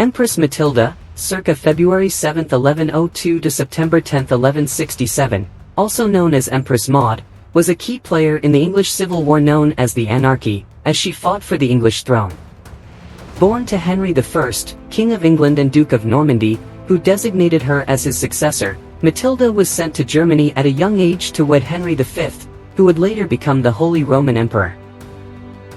Empress Matilda, circa February 7, 1102 to September 10, 1167, also known as Empress Maud, was a key player in the English Civil War known as the Anarchy, as she fought for the English throne. Born to Henry I, King of England and Duke of Normandy, who designated her as his successor, Matilda was sent to Germany at a young age to wed Henry V, who would later become the Holy Roman Emperor.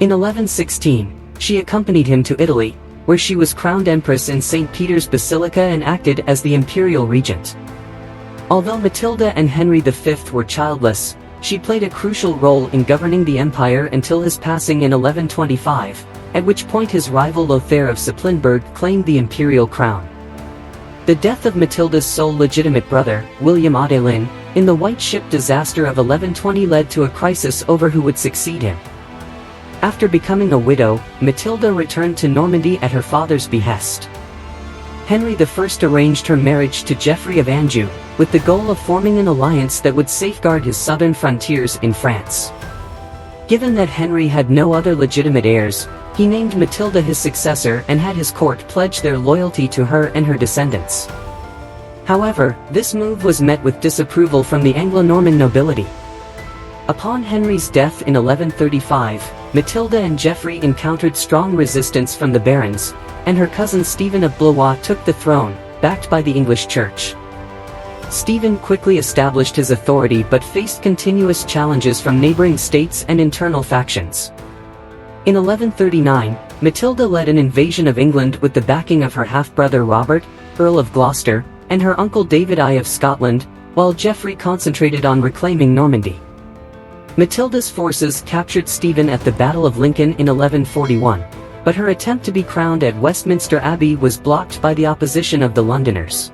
In 1116, she accompanied him to Italy, where she was crowned Empress in St. Peter's Basilica and acted as the imperial regent. Although Matilda and Henry V were childless, she played a crucial role in governing the empire until his passing in 1125, at which point his rival Lothair of Supplinburg claimed the imperial crown. The death of Matilda's sole legitimate brother, William Adelin, in the White Ship disaster of 1120 led to a crisis over who would succeed him. After becoming a widow, Matilda returned to Normandy at her father's behest. Henry I arranged her marriage to Geoffrey of Anjou, with the goal of forming an alliance that would safeguard his southern frontiers in France. Given that Henry had no other legitimate heirs, he named Matilda his successor and had his court pledge their loyalty to her and her descendants. However, this move was met with disapproval from the Anglo-Norman nobility. Upon Henry's death in 1135, Matilda and Geoffrey encountered strong resistance from the barons, and her cousin Stephen of Blois took the throne, backed by the English Church. Stephen quickly established his authority but faced continuous challenges from neighboring states and internal factions. In 1139, Matilda led an invasion of England with the backing of her half-brother Robert, Earl of Gloucester, and her uncle David I of Scotland, while Geoffrey concentrated on reclaiming Normandy. Matilda's forces captured Stephen at the Battle of Lincoln in 1141, but her attempt to be crowned at Westminster Abbey was blocked by the opposition of the Londoners.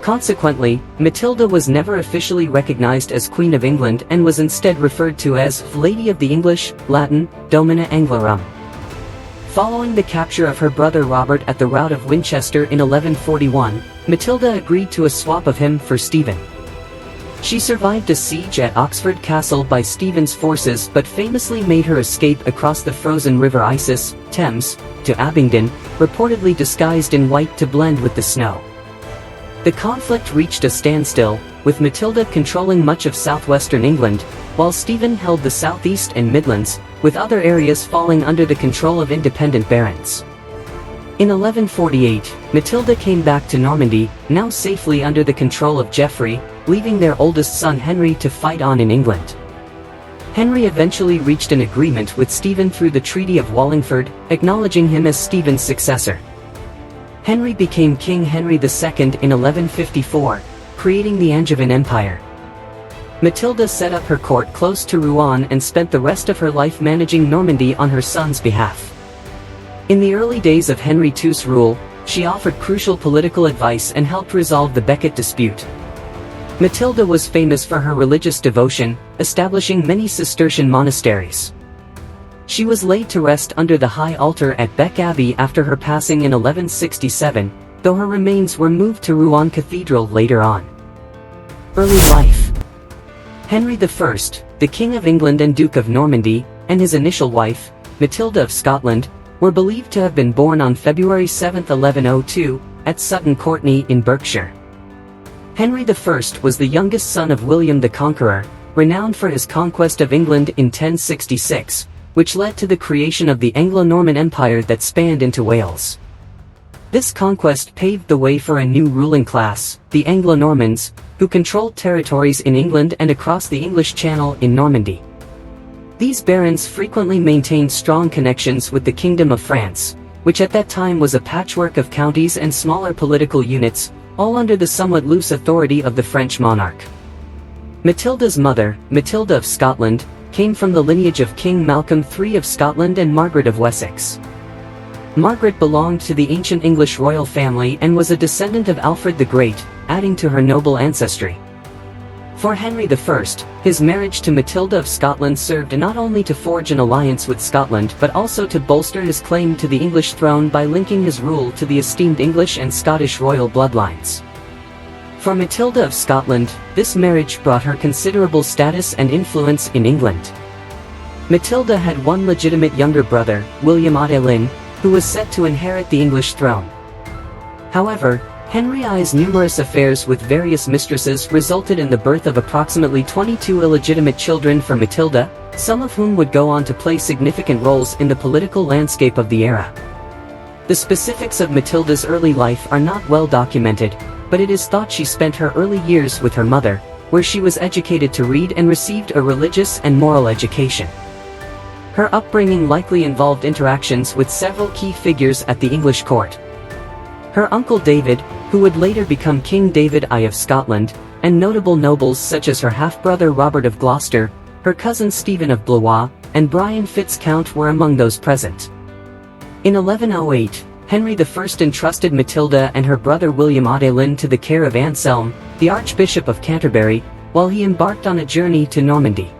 Consequently, Matilda was never officially recognized as Queen of England and was instead referred to as Lady of the English, Latin, Domina Anglorum. Following the capture of her brother Robert at the Rout of Winchester in 1141, Matilda agreed to a swap of him for Stephen. She survived a siege at Oxford Castle by Stephen's forces but famously made her escape across the frozen river Isis, Thames, to Abingdon, reportedly disguised in white to blend with the snow. The conflict reached a standstill, with Matilda controlling much of southwestern England, while Stephen held the southeast and Midlands, with other areas falling under the control of independent barons. In 1148, Matilda came back to Normandy, now safely under the control of Geoffrey, leaving their oldest son Henry to fight on in England. Henry eventually reached an agreement with Stephen through the Treaty of Wallingford, acknowledging him as Stephen's successor. Henry became King Henry II in 1154, creating the Angevin Empire. Matilda set up her court close to Rouen and spent the rest of her life managing Normandy on her son's behalf. In the early days of Henry II's rule, she offered crucial political advice and helped resolve the Becket dispute. Matilda was famous for her religious devotion, establishing many Cistercian monasteries. She was laid to rest under the high altar at Bec Abbey after her passing in 1167, though her remains were moved to Rouen Cathedral later on. Early life. Henry I, the King of England and Duke of Normandy, and his initial wife, Matilda of Scotland, were believed to have been born on February 7, 1102, at Sutton Courtenay in Berkshire. Henry I was the youngest son of William the Conqueror, renowned for his conquest of England in 1066, which led to the creation of the Anglo-Norman Empire that spanned into Wales. This conquest paved the way for a new ruling class, the Anglo-Normans, who controlled territories in England and across the English Channel in Normandy. These barons frequently maintained strong connections with the Kingdom of France, which at that time was a patchwork of counties and smaller political units, all under the somewhat loose authority of the French monarch. Matilda's mother, Matilda of Scotland, came from the lineage of King Malcolm III of Scotland and Margaret of Wessex. Margaret belonged to the ancient English royal family and was a descendant of Alfred the Great, adding to her noble ancestry. For Henry I, his marriage to Matilda of Scotland served not only to forge an alliance with Scotland but also to bolster his claim to the English throne by linking his rule to the esteemed English and Scottish royal bloodlines. For Matilda of Scotland, this marriage brought her considerable status and influence in England. Matilda had one legitimate younger brother, William Adelin, who was set to inherit the English throne. However, Henry I's numerous affairs with various mistresses resulted in the birth of approximately 22 illegitimate children for Matilda, some of whom would go on to play significant roles in the political landscape of the era. The specifics of Matilda's early life are not well documented, but it is thought she spent her early years with her mother, where she was educated to read and received a religious and moral education. Her upbringing likely involved interactions with several key figures at the English court. Her uncle David, who would later become King David I of Scotland, and notable nobles such as her half-brother Robert of Gloucester, her cousin Stephen of Blois, and Brian Fitz-Count were among those present. In 1108, Henry I entrusted Matilda and her brother William Adelin to the care of Anselm, the Archbishop of Canterbury, while he embarked on a journey to Normandy.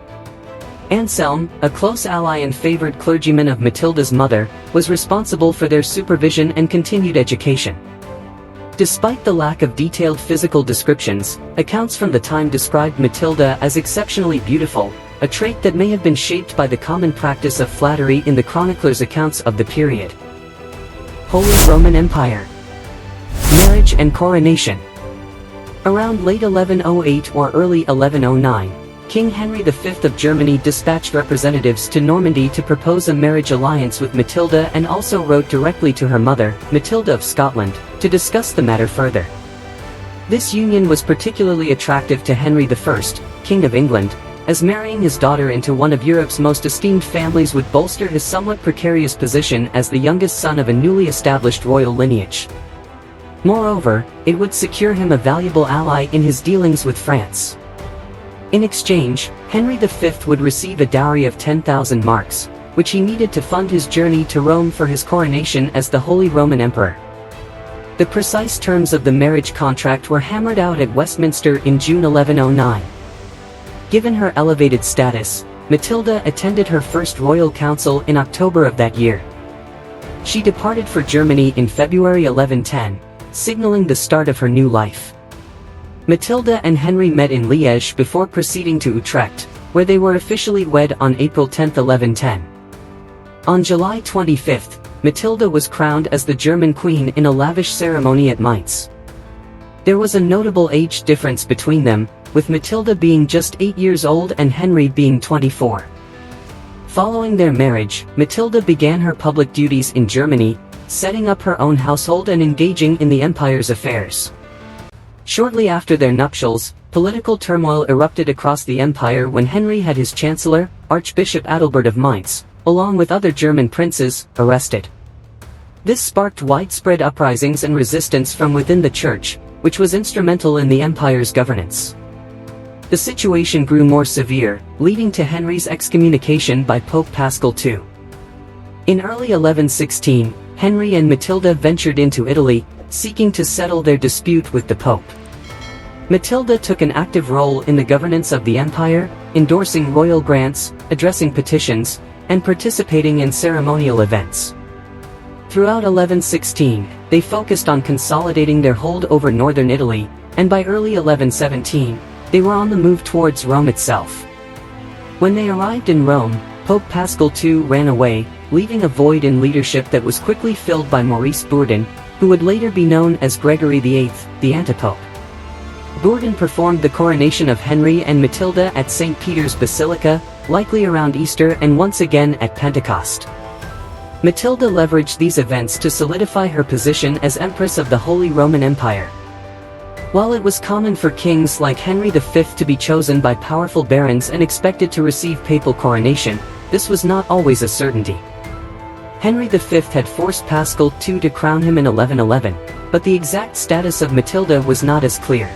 Anselm, a close ally and favored clergyman of Matilda's mother, was responsible for their supervision and continued education. Despite the lack of detailed physical descriptions, accounts from the time described Matilda as exceptionally beautiful, a trait that may have been shaped by the common practice of flattery in the chronicler's accounts of the period. Holy Roman Empire. Marriage and coronation. Around late 1108 or early 1109, King Henry V of Germany dispatched representatives to Normandy to propose a marriage alliance with Matilda and also wrote directly to her mother, Matilda of Scotland, to discuss the matter further. This union was particularly attractive to Henry I, King of England, as marrying his daughter into one of Europe's most esteemed families would bolster his somewhat precarious position as the youngest son of a newly established royal lineage. Moreover, it would secure him a valuable ally in his dealings with France. In exchange, Henry V would receive a dowry of 10,000 marks, which he needed to fund his journey to Rome for his coronation as the Holy Roman Emperor. The precise terms of the marriage contract were hammered out at Westminster in June 1109. Given her elevated status, Matilda attended her first royal council in October of that year. She departed for Germany in February 1110, signaling the start of her new life. Matilda and Henry met in Liège before proceeding to Utrecht, where they were officially wed on April 10, 1110. On July 25, Matilda was crowned as the German queen in a lavish ceremony at Mainz. There was a notable age difference between them, with Matilda being just 8 years old and Henry being 24. Following their marriage, Matilda began her public duties in Germany, setting up her own household and engaging in the empire's affairs. Shortly after their nuptials, political turmoil erupted across the empire when Henry had his chancellor, Archbishop Adalbert of Mainz, along with other German princes, arrested. This sparked widespread uprisings and resistance from within the church, which was instrumental in the empire's governance. The situation grew more severe, leading to Henry's excommunication by Pope Paschal II. In early 1116, Henry and Matilda ventured into Italy, seeking to settle their dispute with the Pope. Matilda took an active role in the governance of the empire, endorsing royal grants, addressing petitions, and participating in ceremonial events. Throughout 1116, they focused on consolidating their hold over northern Italy, and by early 1117, they were on the move towards Rome itself. When they arrived in Rome, Pope Paschal II ran away, leaving a void in leadership that was quickly filled by Maurice Bourdon, who would later be known as Gregory VIII, the antipope. Bourdon performed the coronation of Henry and Matilda at St. Peter's Basilica, likely around Easter and once again at Pentecost. Matilda leveraged these events to solidify her position as Empress of the Holy Roman Empire. While it was common for kings like Henry V to be chosen by powerful barons and expected to receive papal coronation, this was not always a certainty. Henry V had forced Paschal II to crown him in 1111, but the exact status of Matilda was not as clear.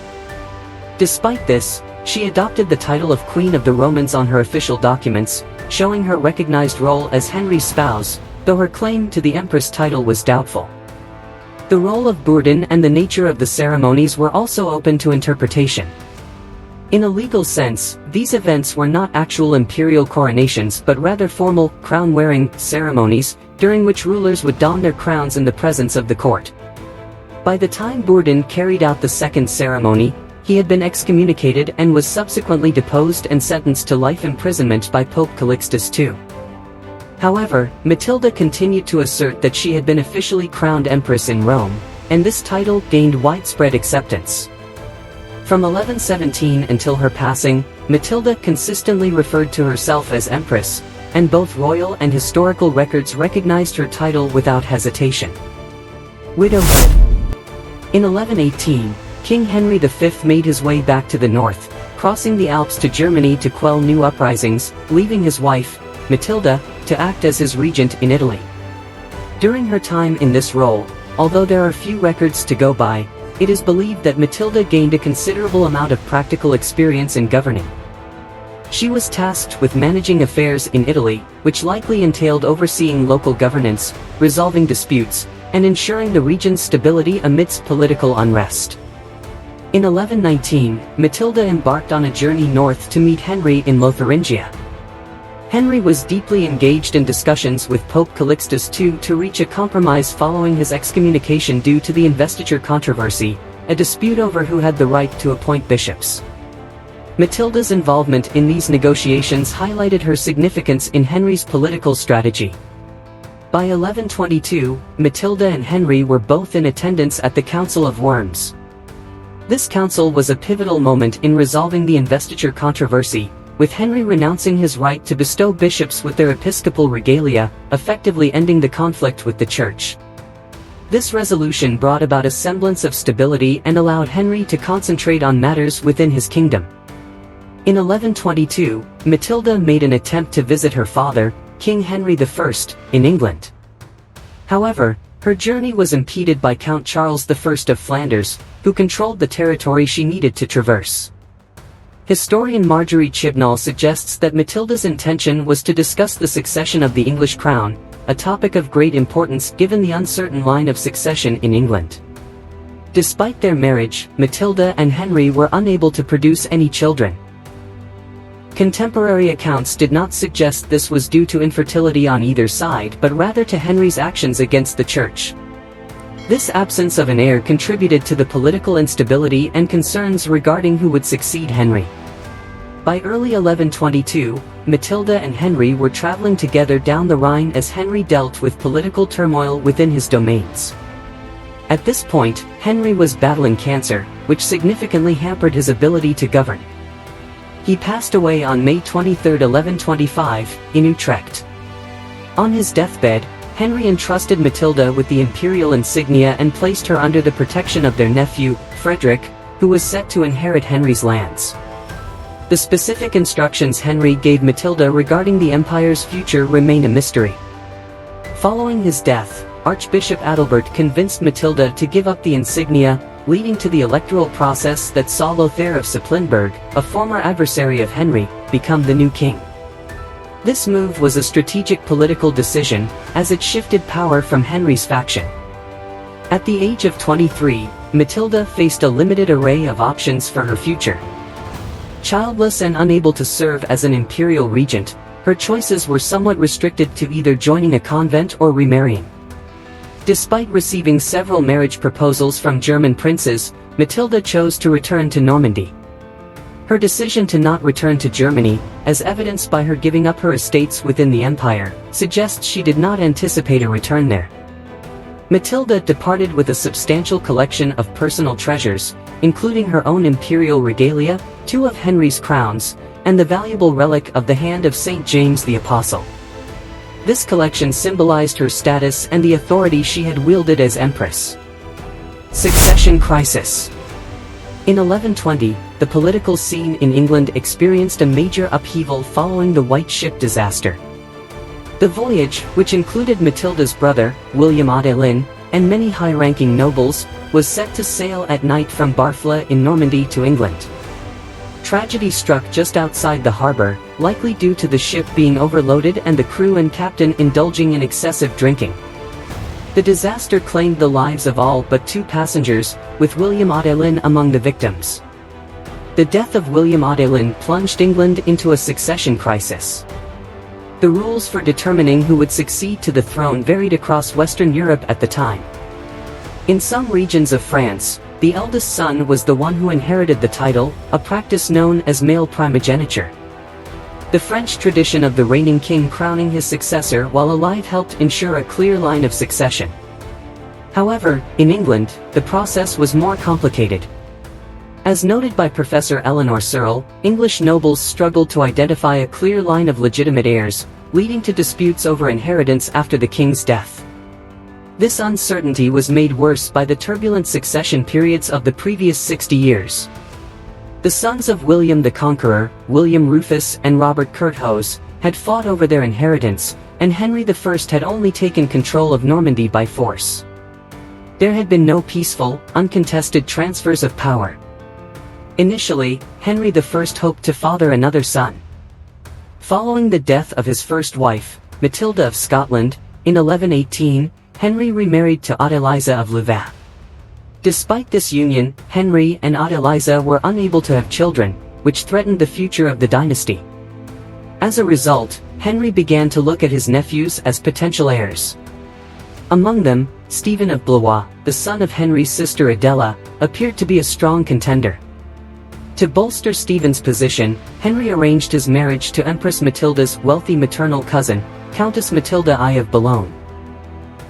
Despite this, she adopted the title of Queen of the Romans on her official documents, showing her recognized role as Henry's spouse, though her claim to the Empress title was doubtful. The role of Bourdon and the nature of the ceremonies were also open to interpretation. In a legal sense, these events were not actual imperial coronations but rather formal, crown-wearing ceremonies, during which rulers would don their crowns in the presence of the court. By the time Bourdon carried out the second ceremony, he had been excommunicated and was subsequently deposed and sentenced to life imprisonment by Pope Calixtus II. However, Matilda continued to assert that she had been officially crowned empress in Rome, and this title gained widespread acceptance. From 1117 until her passing, Matilda consistently referred to herself as Empress, and both royal and historical records recognized her title without hesitation. Widowhood. In 1118, King Henry V made his way back to the north, crossing the Alps to Germany to quell new uprisings, leaving his wife, Matilda, to act as his regent in Italy. During her time in this role, although there are few records to go by, it is believed that Matilda gained a considerable amount of practical experience in governing. She was tasked with managing affairs in Italy, which likely entailed overseeing local governance, resolving disputes, and ensuring the region's stability amidst political unrest. In 1119, Matilda embarked on a journey north to meet Henry in Lotharingia. Henry was deeply engaged in discussions with Pope Calixtus II to reach a compromise following his excommunication due to the investiture controversy, a dispute over who had the right to appoint bishops. Matilda's involvement in these negotiations highlighted her significance in Henry's political strategy. By 1122, Matilda and Henry were both in attendance at the Council of Worms. This council was a pivotal moment in resolving the investiture controversy, with Henry renouncing his right to bestow bishops with their episcopal regalia, effectively ending the conflict with the Church. This resolution brought about a semblance of stability and allowed Henry to concentrate on matters within his kingdom. In 1122, Matilda made an attempt to visit her father, King Henry I, in England. However, her journey was impeded by Count Charles I of Flanders, who controlled the territory she needed to traverse. Historian Marjorie Chibnall suggests that Matilda's intention was to discuss the succession of the English crown, a topic of great importance given the uncertain line of succession in England. Despite their marriage, Matilda and Henry were unable to produce any children. Contemporary accounts did not suggest this was due to infertility on either side but rather to Henry's actions against the Church. This absence of an heir contributed to the political instability and concerns regarding who would succeed Henry. By early 1122, Matilda and Henry were traveling together down the Rhine as Henry dealt with political turmoil within his domains. At this point, Henry was battling cancer, which significantly hampered his ability to govern. He passed away on May 23, 1125, in Utrecht. On his deathbed, Henry entrusted Matilda with the imperial insignia and placed her under the protection of their nephew, Frederick, who was set to inherit Henry's lands. The specific instructions Henry gave Matilda regarding the empire's future remain a mystery. Following his death, Archbishop Adalbert convinced Matilda to give up the insignia, leading to the electoral process that saw Lothair of Supplinburg, a former adversary of Henry, become the new king. This move was a strategic political decision, as it shifted power from Henry's faction. At the age of 23, Matilda faced a limited array of options for her future. Childless and unable to serve as an imperial regent, her choices were somewhat restricted to either joining a convent or remarrying. Despite receiving several marriage proposals from German princes, Matilda chose to return to Normandy. Her decision to not return to Germany, as evidenced by her giving up her estates within the empire, suggests she did not anticipate a return there. Matilda departed with a substantial collection of personal treasures, including her own imperial regalia, 2 of Henry's crowns, and the valuable relic of the hand of St. James the Apostle. This collection symbolized her status and the authority she had wielded as empress. Succession crisis. In 1120, the political scene in England experienced a major upheaval following the White Ship disaster. The voyage, which included Matilda's brother, William Adelin, and many high-ranking nobles, was set to sail at night from Barfla in Normandy to England. Tragedy struck just outside the harbor, likely due to the ship being overloaded and the crew and captain indulging in excessive drinking. The disaster claimed the lives of all but 2 passengers, with William Adelin among the victims. The death of William Adelin plunged England into a succession crisis. The rules for determining who would succeed to the throne varied across Western Europe at the time. In some regions of France, the eldest son was the one who inherited the title, a practice known as male primogeniture. The French tradition of the reigning king crowning his successor while alive helped ensure a clear line of succession. However, in England, the process was more complicated. As noted by Professor Eleanor Searle, English nobles struggled to identify a clear line of legitimate heirs, leading to disputes over inheritance after the king's death. This uncertainty was made worse by the turbulent succession periods of the previous 60 years. The sons of William the Conqueror, William Rufus and Robert Curthose, had fought over their inheritance, and Henry I had only taken control of Normandy by force. There had been no peaceful, uncontested transfers of power. Initially, Henry I hoped to father another son. Following the death of his first wife, Matilda of Scotland, in 1118, Henry remarried to Adeliza of Louvain. Despite this union, Henry and Adeliza were unable to have children, which threatened the future of the dynasty. As a result, Henry began to look at his nephews as potential heirs. Among them, Stephen of Blois, the son of Henry's sister Adela, appeared to be a strong contender. To bolster Stephen's position, Henry arranged his marriage to Empress Matilda's wealthy maternal cousin, Countess Matilda I of Boulogne.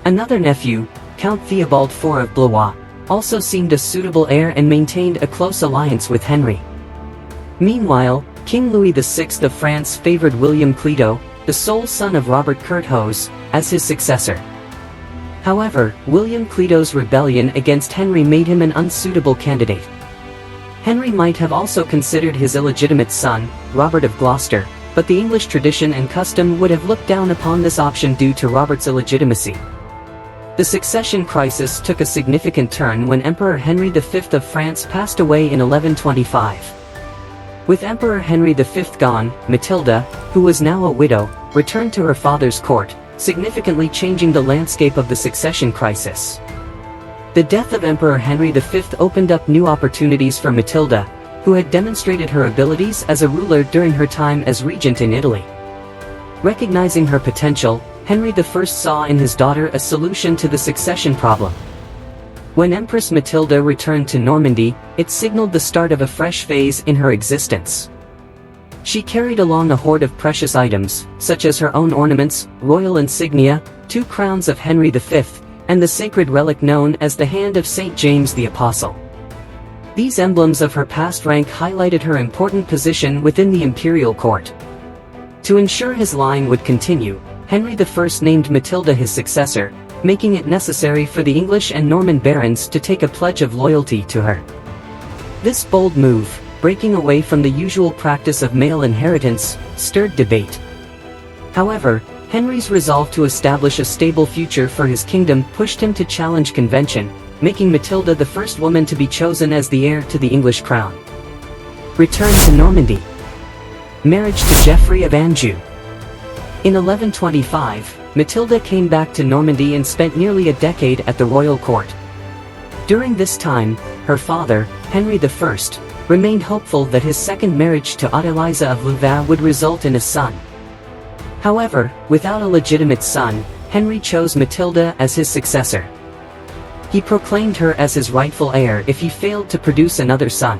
Another nephew, Count Theobald IV of Blois, also seemed a suitable heir and maintained a close alliance with Henry. Meanwhile, King Louis VI of France favored William Clito, the sole son of Robert Curthose, as his successor. However, William Clito's rebellion against Henry made him an unsuitable candidate. Henry might have also considered his illegitimate son, Robert of Gloucester, but the English tradition and custom would have looked down upon this option due to Robert's illegitimacy. The succession crisis took a significant turn when Emperor Henry V of France passed away in 1125. With Emperor Henry V gone, Matilda, who was now a widow, returned to her father's court, significantly changing the landscape of the succession crisis. The death of Emperor Henry V opened up new opportunities for Matilda, who had demonstrated her abilities as a ruler during her time as regent in Italy. Recognizing her potential, Henry I saw in his daughter a solution to the succession problem. When Empress Matilda returned to Normandy, it signaled the start of a fresh phase in her existence. She carried along a hoard of precious items, such as her own ornaments, royal insignia, 2 crowns of Henry V, and the sacred relic known as the Hand of St. James the Apostle. These emblems of her past rank highlighted her important position within the imperial court. To ensure his line would continue, Henry I named Matilda his successor, making it necessary for the English and Norman barons to take a pledge of loyalty to her. This bold move, breaking away from the usual practice of male inheritance, stirred debate. However, Henry's resolve to establish a stable future for his kingdom pushed him to challenge convention, making Matilda the first woman to be chosen as the heir to the English crown. Return to Normandy. Marriage to Geoffrey of Anjou. In 1125, Matilda came back to Normandy and spent nearly a decade at the royal court. During this time, her father, Henry I, remained hopeful that his second marriage to Adeliza of Louvain would result in a son. However, without a legitimate son, Henry chose Matilda as his successor. He proclaimed her as his rightful heir if he failed to produce another son.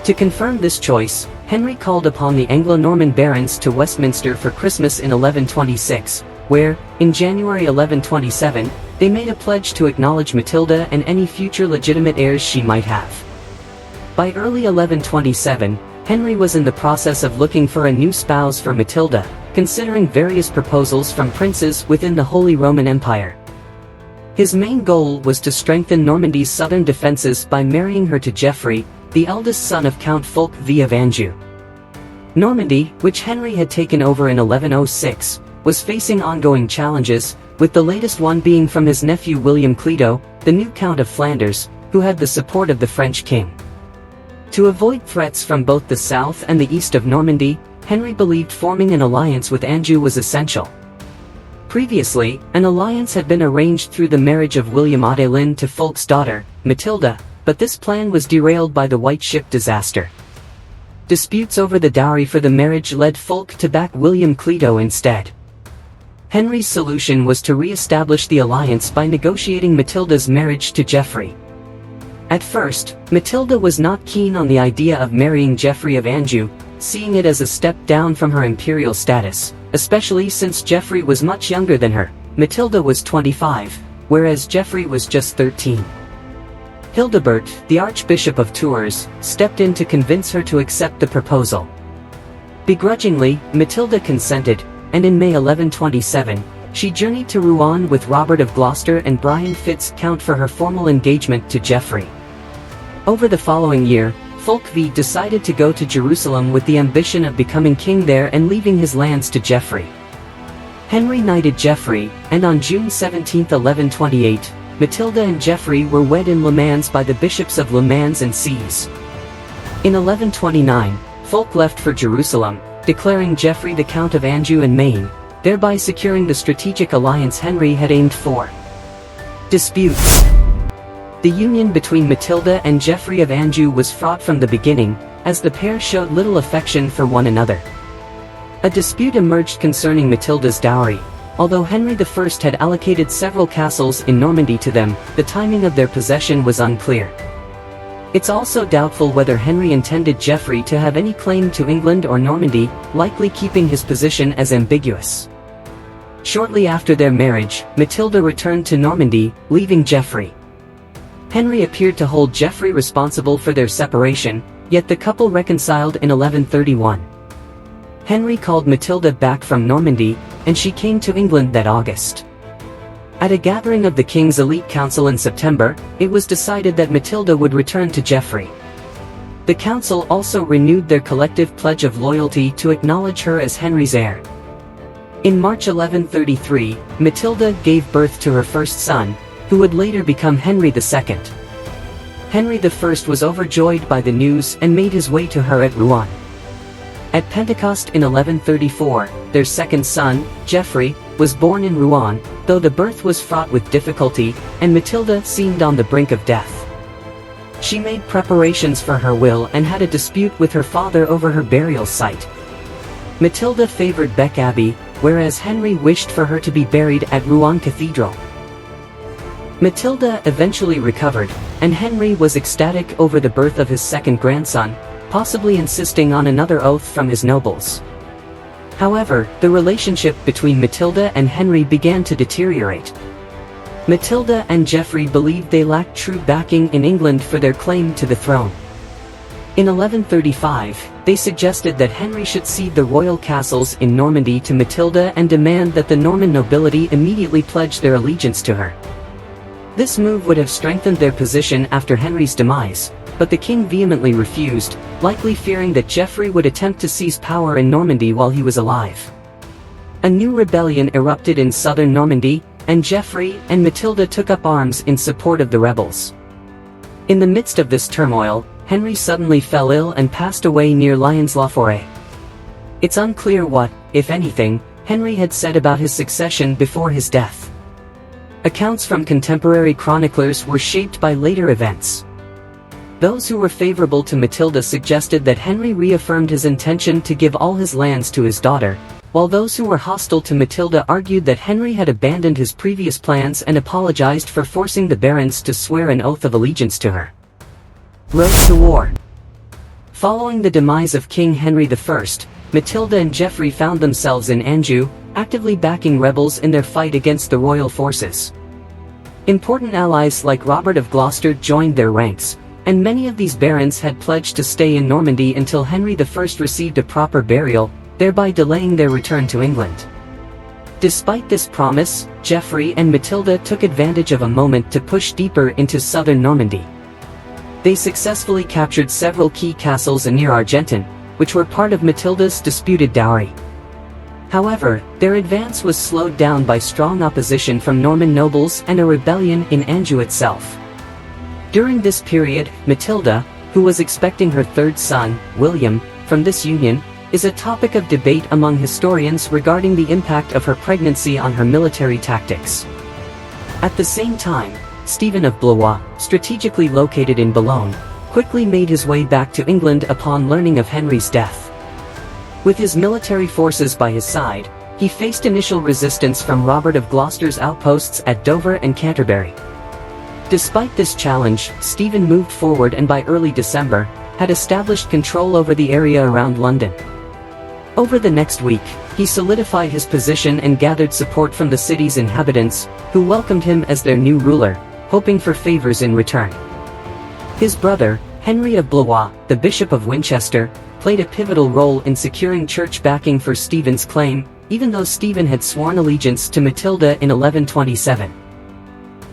To confirm this choice, Henry called upon the Anglo-Norman barons to Westminster for Christmas in 1126, where, in January 1127, they made a pledge to acknowledge Matilda and any future legitimate heirs she might have. By early 1127, Henry was in the process of looking for a new spouse for Matilda, considering various proposals from princes within the Holy Roman Empire. His main goal was to strengthen Normandy's southern defenses by marrying her to Geoffrey, the eldest son of Count Fulk V of Anjou. Normandy, which Henry had taken over in 1106, was facing ongoing challenges, with the latest one being from his nephew William Clito, the new Count of Flanders, who had the support of the French king. To avoid threats from both the south and the east of Normandy, Henry believed forming an alliance with Anjou was essential. Previously, an alliance had been arranged through the marriage of William Adelin to Fulk's daughter, Matilda, but this plan was derailed by the White Ship disaster. Disputes over the dowry for the marriage led Fulk to back William Clito instead. Henry's solution was to re-establish the alliance by negotiating Matilda's marriage to Geoffrey. At first, Matilda was not keen on the idea of marrying Geoffrey of Anjou, seeing it as a step down from her imperial status, especially since Geoffrey was much younger than her. Matilda was 25, whereas Geoffrey was just 13. Hildebert, the Archbishop of Tours, stepped in to convince her to accept the proposal. Begrudgingly, Matilda consented, and in May 1127, she journeyed to Rouen with Robert of Gloucester and Brian Fitz-Count for her formal engagement to Geoffrey. Over the following year, Fulk decided to go to Jerusalem with the ambition of becoming king there and leaving his lands to Geoffrey. Henry knighted Geoffrey, and on June 17, 1128, Matilda and Geoffrey were wed in Le Mans by the bishops of Le Mans and Sees. In 1129, Fulk left for Jerusalem, declaring Geoffrey the Count of Anjou and Maine, thereby securing the strategic alliance Henry had aimed for. Dispute. The union between Matilda and Geoffrey of Anjou was fraught from the beginning, as the pair showed little affection for one another. A dispute emerged concerning Matilda's dowry. Although Henry I had allocated several castles in Normandy to them, the timing of their possession was unclear. It's also doubtful whether Henry intended Geoffrey to have any claim to England or Normandy, likely keeping his position as ambiguous. Shortly after their marriage, Matilda returned to Normandy, leaving Geoffrey. Henry appeared to hold Geoffrey responsible for their separation, yet the couple reconciled in 1131. Henry called Matilda back from Normandy, and she came to England that August. At a gathering of the King's elite council in September, it was decided that Matilda would return to Geoffrey. The council also renewed their collective pledge of loyalty to acknowledge her as Henry's heir. In March 1133, Matilda gave birth to her first son, who would later become Henry II. Henry I was overjoyed by the news and made his way to her at Rouen. At Pentecost in 1134, their second son, Geoffrey, was born in Rouen, though the birth was fraught with difficulty, and Matilda seemed on the brink of death. She made preparations for her will and had a dispute with her father over her burial site. Matilda favored Bec Abbey, whereas Henry wished for her to be buried at Rouen Cathedral. Matilda eventually recovered, and Henry was ecstatic over the birth of his second grandson, possibly insisting on another oath from his nobles. However, the relationship between Matilda and Henry began to deteriorate. Matilda and Geoffrey believed they lacked true backing in England for their claim to the throne. In 1135, they suggested that Henry should cede the royal castles in Normandy to Matilda and demand that the Norman nobility immediately pledge their allegiance to her. This move would have strengthened their position after Henry's demise, but the king vehemently refused, likely fearing that Geoffrey would attempt to seize power in Normandy while he was alive. A new rebellion erupted in southern Normandy, and Geoffrey and Matilda took up arms in support of the rebels. In the midst of this turmoil, Henry suddenly fell ill and passed away near Lyons-la-Forêt. It's unclear what, if anything, Henry had said about his succession before his death. Accounts from contemporary chroniclers were shaped by later events. Those who were favorable to Matilda suggested that Henry reaffirmed his intention to give all his lands to his daughter, while those who were hostile to Matilda argued that Henry had abandoned his previous plans and apologized for forcing the barons to swear an oath of allegiance to her. Road to war. Following the demise of King Henry I, Matilda and Geoffrey found themselves in Anjou, actively backing rebels in their fight against the royal forces. Important allies like Robert of Gloucester joined their ranks, and many of these barons had pledged to stay in Normandy until Henry I received a proper burial, thereby delaying their return to England. Despite this promise, Geoffrey and Matilda took advantage of a moment to push deeper into southern Normandy. They successfully captured several key castles near Argentan, which were part of Matilda's disputed dowry. However, their advance was slowed down by strong opposition from Norman nobles and a rebellion in Anjou itself. During this period, Matilda, who was expecting her third son, William, from this union, is a topic of debate among historians regarding the impact of her pregnancy on her military tactics. At the same time, Stephen of Blois, strategically located in Boulogne, quickly made his way back to England upon learning of Henry's death. With his military forces by his side, he faced initial resistance from Robert of Gloucester's outposts at Dover and Canterbury. Despite this challenge, Stephen moved forward and by early December, had established control over the area around London. Over the next week, He solidified his position and gathered support from the city's inhabitants, who welcomed him as their new ruler, hoping for favors in return. His brother, Henry of Blois, the Bishop of Winchester, played a pivotal role in securing church backing for Stephen's claim, even though Stephen had sworn allegiance to Matilda in 1127.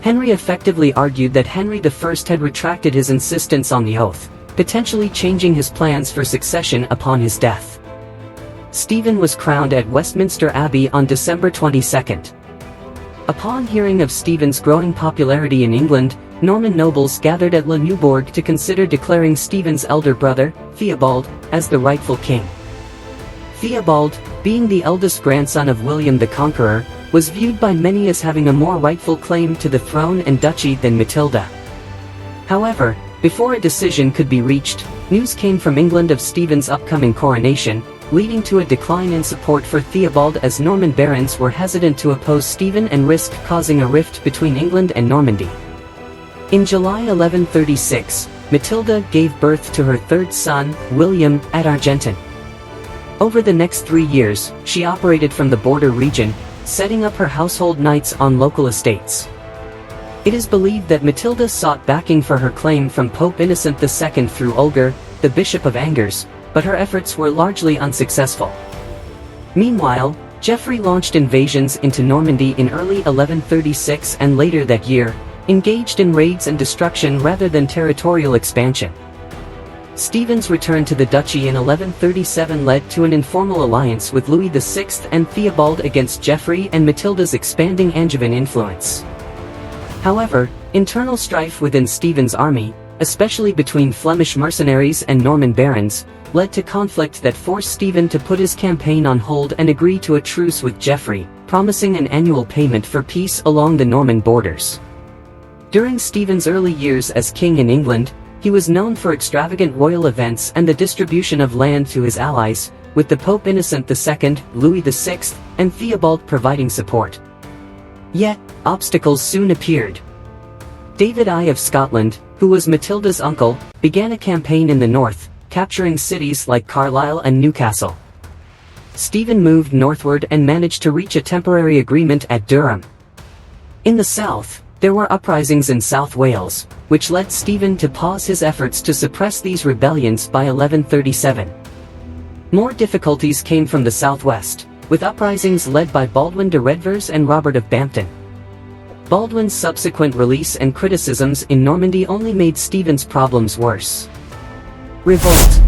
Henry effectively argued that Henry I had retracted his insistence on the oath, potentially changing his plans for succession upon his death. Stephen was crowned at Westminster Abbey on December 22. Upon hearing of Stephen's growing popularity in England, Norman nobles gathered at Le Neubourg to consider declaring Stephen's elder brother, Theobald, as the rightful king. Theobald, being the eldest grandson of William the Conqueror, was viewed by many as having a more rightful claim to the throne and duchy than Matilda. However, before a decision could be reached, news came from England of Stephen's upcoming coronation, leading to a decline in support for Theobald as Norman barons were hesitant to oppose Stephen and risk causing a rift between England and Normandy. In July 1136, Matilda gave birth to her third son, William, at Argentan. Over the next 3 years, she operated from the border region, setting up her household knights on local estates. It is believed that Matilda sought backing for her claim from Pope Innocent II through Ulgar, the Bishop of Angers, but her efforts were largely unsuccessful. Meanwhile, Geoffrey launched invasions into Normandy in early 1136 and later that year, engaged in raids and destruction rather than territorial expansion. Stephen's return to the duchy in 1137 led to an informal alliance with Louis VI and Theobald against Geoffrey and Matilda's expanding Angevin influence. However, internal strife within Stephen's army, especially between Flemish mercenaries and Norman barons, led to conflict that forced Stephen to put his campaign on hold and agree to a truce with Geoffrey, promising an annual payment for peace along the Norman borders. During Stephen's early years as king in England, he was known for extravagant royal events and the distribution of land to his allies, with the Pope Innocent II, Louis VI, and Theobald providing support. Yet, obstacles soon appeared. David I of Scotland, who was Matilda's uncle, began a campaign in the north, capturing cities like Carlisle and Newcastle. Stephen moved northward and managed to reach a temporary agreement at Durham. In the south, there were uprisings in South Wales, which led Stephen to pause his efforts to suppress these rebellions by 1137. More difficulties came from the southwest, with uprisings led by Baldwin de Redvers and Robert of Bampton. Baldwin's subsequent release and criticisms in Normandy only made Stephen's problems worse. Revolt.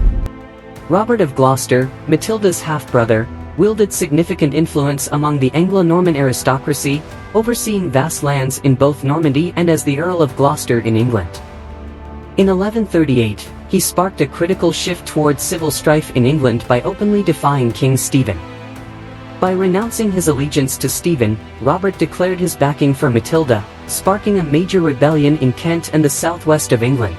Robert of Gloucester, Matilda's half-brother, wielded significant influence among the Anglo-Norman aristocracy, overseeing vast lands in both Normandy and as the Earl of Gloucester in England. In 1138, he sparked a critical shift towards civil strife in England by openly defying King Stephen. By renouncing his allegiance to Stephen, Robert declared his backing for Matilda, sparking a major rebellion in Kent and the southwest of England.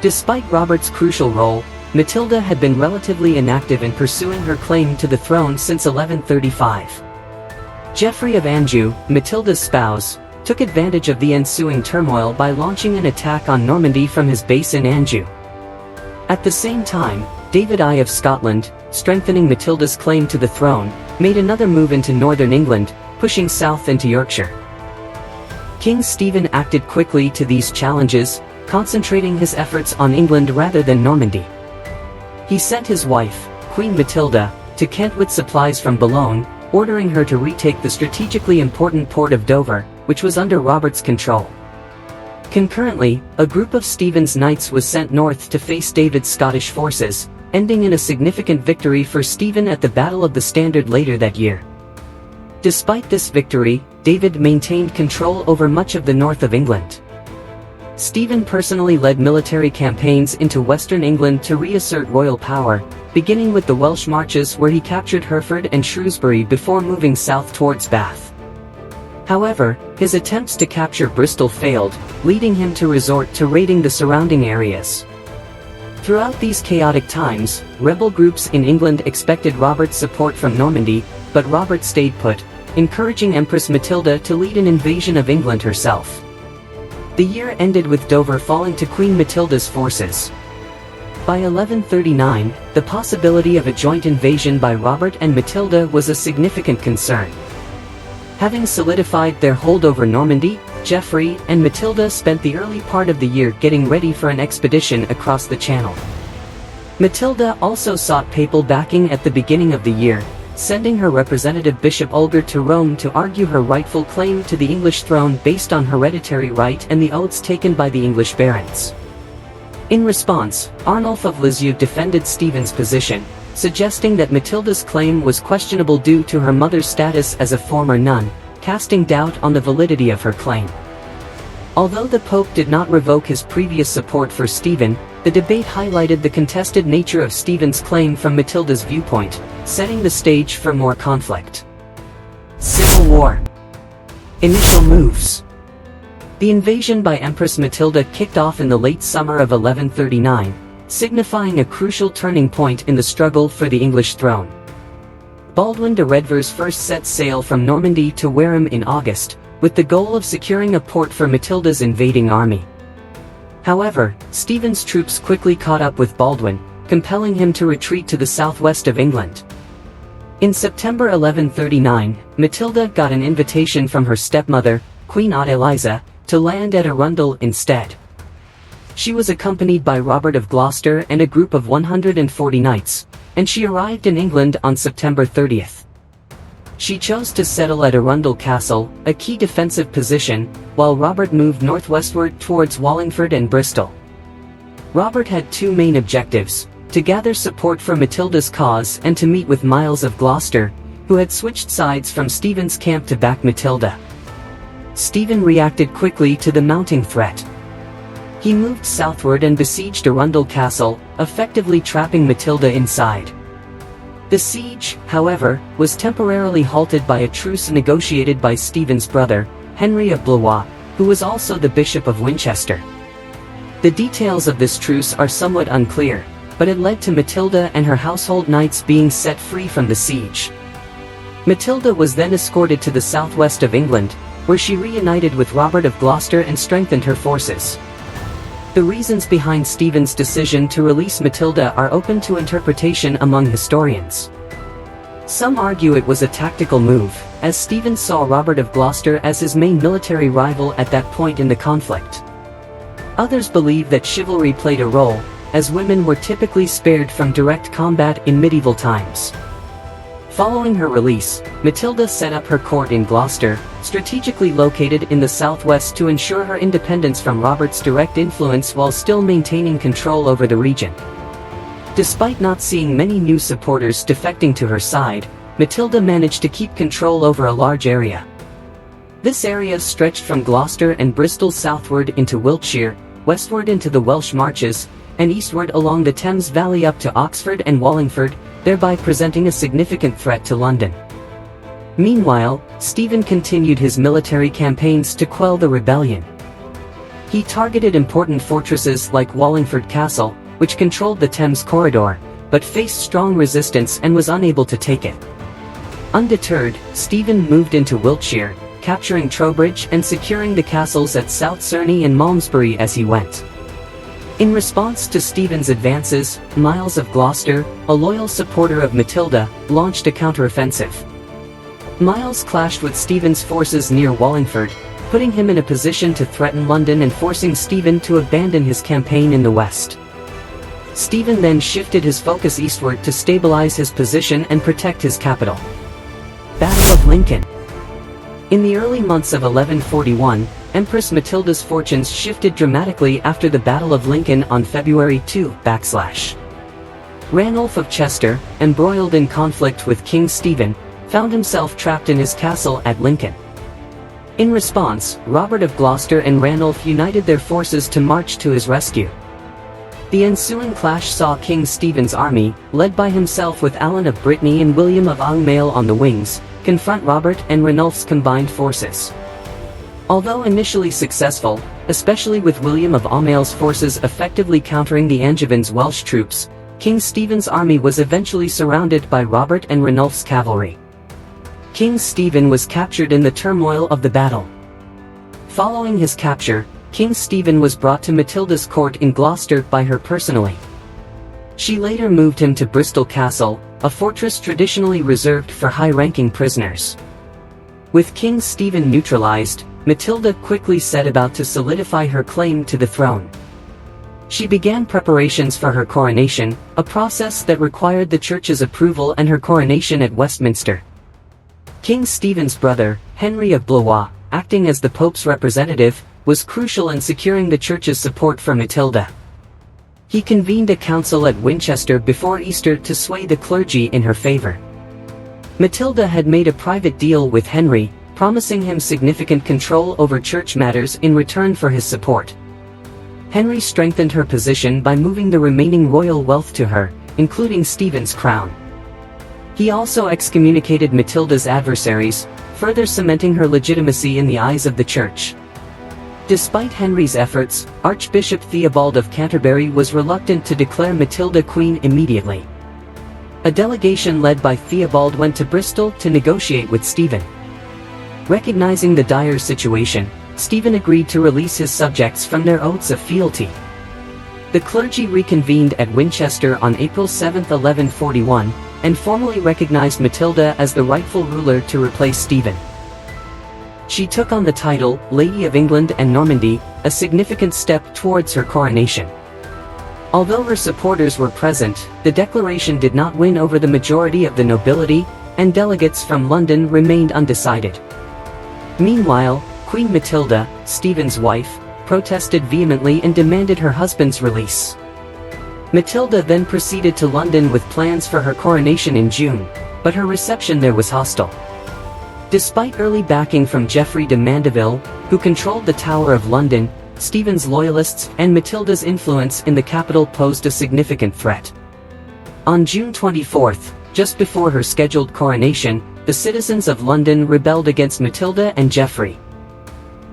Despite Robert's crucial role, Matilda had been relatively inactive in pursuing her claim to the throne since 1135. Geoffrey of Anjou, Matilda's spouse, took advantage of the ensuing turmoil by launching an attack on Normandy from his base in Anjou. At the same time, David I of Scotland, strengthening Matilda's claim to the throne, made another move into northern England, pushing south into Yorkshire. King Stephen acted quickly to these challenges, concentrating his efforts on England rather than Normandy. He sent his wife, Queen Matilda, to Kent with supplies from Boulogne, ordering her to retake the strategically important port of Dover, which was under Robert's control. Concurrently, a group of Stephen's knights was sent north to face David's Scottish forces, ending in a significant victory for Stephen at the Battle of the Standard later that year. Despite this victory, David maintained control over much of the north of England. Stephen personally led military campaigns into western England to reassert royal power, beginning with the Welsh marches where he captured Hereford and Shrewsbury before moving south towards Bath. However, his attempts to capture Bristol failed, leading him to resort to raiding the surrounding areas. Throughout these chaotic times, rebel groups in England expected Robert's support from Normandy, but Robert stayed put, encouraging Empress Matilda to lead an invasion of England herself. The year ended with Dover falling to Queen Matilda's forces. By 1139, the possibility of a joint invasion by Robert and Matilda was a significant concern. Having solidified their hold over Normandy, Geoffrey and Matilda spent the early part of the year getting ready for an expedition across the Channel. Matilda also sought papal backing at the beginning of the year, sending her representative Bishop Ulger to Rome to argue her rightful claim to the English throne based on hereditary right and the oaths taken by the English barons. In response, Arnulf of Lisieux defended Stephen's position, suggesting that Matilda's claim was questionable due to her mother's status as a former nun, casting doubt on the validity of her claim. Although the Pope did not revoke his previous support for Stephen, the debate highlighted the contested nature of Stephen's claim from Matilda's viewpoint, setting the stage for more conflict. Civil War. Initial moves. The invasion by Empress Matilda kicked off in the late summer of 1139, signifying a crucial turning point in the struggle for the English throne. Baldwin de Redvers first set sail from Normandy to Wareham in August, with the goal of securing a port for Matilda's invading army. However, Stephen's troops quickly caught up with Baldwin, compelling him to retreat to the southwest of England. In September 1139, Matilda got an invitation from her stepmother, Queen Adeliza, to land at Arundel instead. She was accompanied by Robert of Gloucester and a group of 140 knights, and she arrived in England on September 30th. She chose to settle at Arundel Castle, a key defensive position, while Robert moved northwestward towards Wallingford and Bristol. Robert had two main objectives: to gather support for Matilda's cause and to meet with Miles of Gloucester, who had switched sides from Stephen's camp to back Matilda. Stephen reacted quickly to the mounting threat. He moved southward and besieged Arundel Castle, effectively trapping Matilda inside. The siege, however, was temporarily halted by a truce negotiated by Stephen's brother, Henry of Blois, who was also the Bishop of Winchester. The details of this truce are somewhat unclear, but it led to Matilda and her household knights being set free from the siege. Matilda was then escorted to the southwest of England, where she reunited with Robert of Gloucester and strengthened her forces. The reasons behind Stephen's decision to release Matilda are open to interpretation among historians. Some argue it was a tactical move, as Stephen saw Robert of Gloucester as his main military rival at that point in the conflict. Others believe that chivalry played a role, as women were typically spared from direct combat in medieval times. Following her release, Matilda set up her court in Gloucester, strategically located in the southwest to ensure her independence from Robert's direct influence while still maintaining control over the region. Despite not seeing many new supporters defecting to her side, Matilda managed to keep control over a large area. This area stretched from Gloucester and Bristol southward into Wiltshire, westward into the Welsh Marches, and eastward along the Thames Valley up to Oxford and Wallingford, thereby presenting a significant threat to London. Meanwhile, Stephen continued his military campaigns to quell the rebellion. He targeted important fortresses like Wallingford Castle, which controlled the Thames corridor, but faced strong resistance and was unable to take it. Undeterred, Stephen moved into Wiltshire, capturing Trowbridge and securing the castles at South Cerney and Malmesbury as he went. In response to Stephen's advances, Miles of Gloucester, a loyal supporter of Matilda, launched a counteroffensive. Miles clashed with Stephen's forces near Wallingford, putting him in a position to threaten London and forcing Stephen to abandon his campaign in the west. Stephen then shifted his focus eastward to stabilize his position and protect his capital. Battle of Lincoln. In the early months of 1141, Empress Matilda's fortunes shifted dramatically after the Battle of Lincoln on February 2. Ranulph of Chester, embroiled in conflict with King Stephen, found himself trapped in his castle at Lincoln. In response, Robert of Gloucester and Ranulph united their forces to march to his rescue. The ensuing clash saw King Stephen's army, led by himself with Alan of Brittany and William of Aumale on the wings, confront Robert and Ranulph's combined forces. Although initially successful, especially with William of Aumale's forces effectively countering the Angevins' Welsh troops, King Stephen's army was eventually surrounded by Robert and Ranulph's cavalry. King Stephen was captured in the turmoil of the battle. Following his capture, King Stephen was brought to Matilda's court in Gloucester by her personally. She later moved him to Bristol Castle, a fortress traditionally reserved for high-ranking prisoners. With King Stephen neutralized, Matilda quickly set about to solidify her claim to the throne. She began preparations for her coronation, a process that required the Church's approval and her coronation at Westminster. King Stephen's brother, Henry of Blois, acting as the Pope's representative, was crucial in securing the Church's support for Matilda. He convened a council at Winchester before Easter to sway the clergy in her favor. Matilda had made a private deal with Henry, promising him significant control over church matters in return for his support. Henry strengthened her position by moving the remaining royal wealth to her, including Stephen's crown. He also excommunicated Matilda's adversaries, further cementing her legitimacy in the eyes of the Church. Despite Henry's efforts, Archbishop Theobald of Canterbury was reluctant to declare Matilda queen immediately. A delegation led by Theobald went to Bristol to negotiate with Stephen. Recognizing the dire situation, Stephen agreed to release his subjects from their oaths of fealty. The clergy reconvened at Winchester on April 7, 1141, and formally recognized Matilda as the rightful ruler to replace Stephen. She took on the title, Lady of England and Normandy, a significant step towards her coronation. Although her supporters were present, the declaration did not win over the majority of the nobility, and delegates from London remained undecided. Meanwhile, Queen Matilda, Stephen's wife, protested vehemently and demanded her husband's release. Matilda then proceeded to London with plans for her coronation in June, but her reception there was hostile. Despite early backing from Geoffrey de Mandeville, who controlled the Tower of London, Stephen's loyalists and Matilda's influence in the capital posed a significant threat. On June 24, just before her scheduled coronation, the citizens of London rebelled against Matilda and Geoffrey.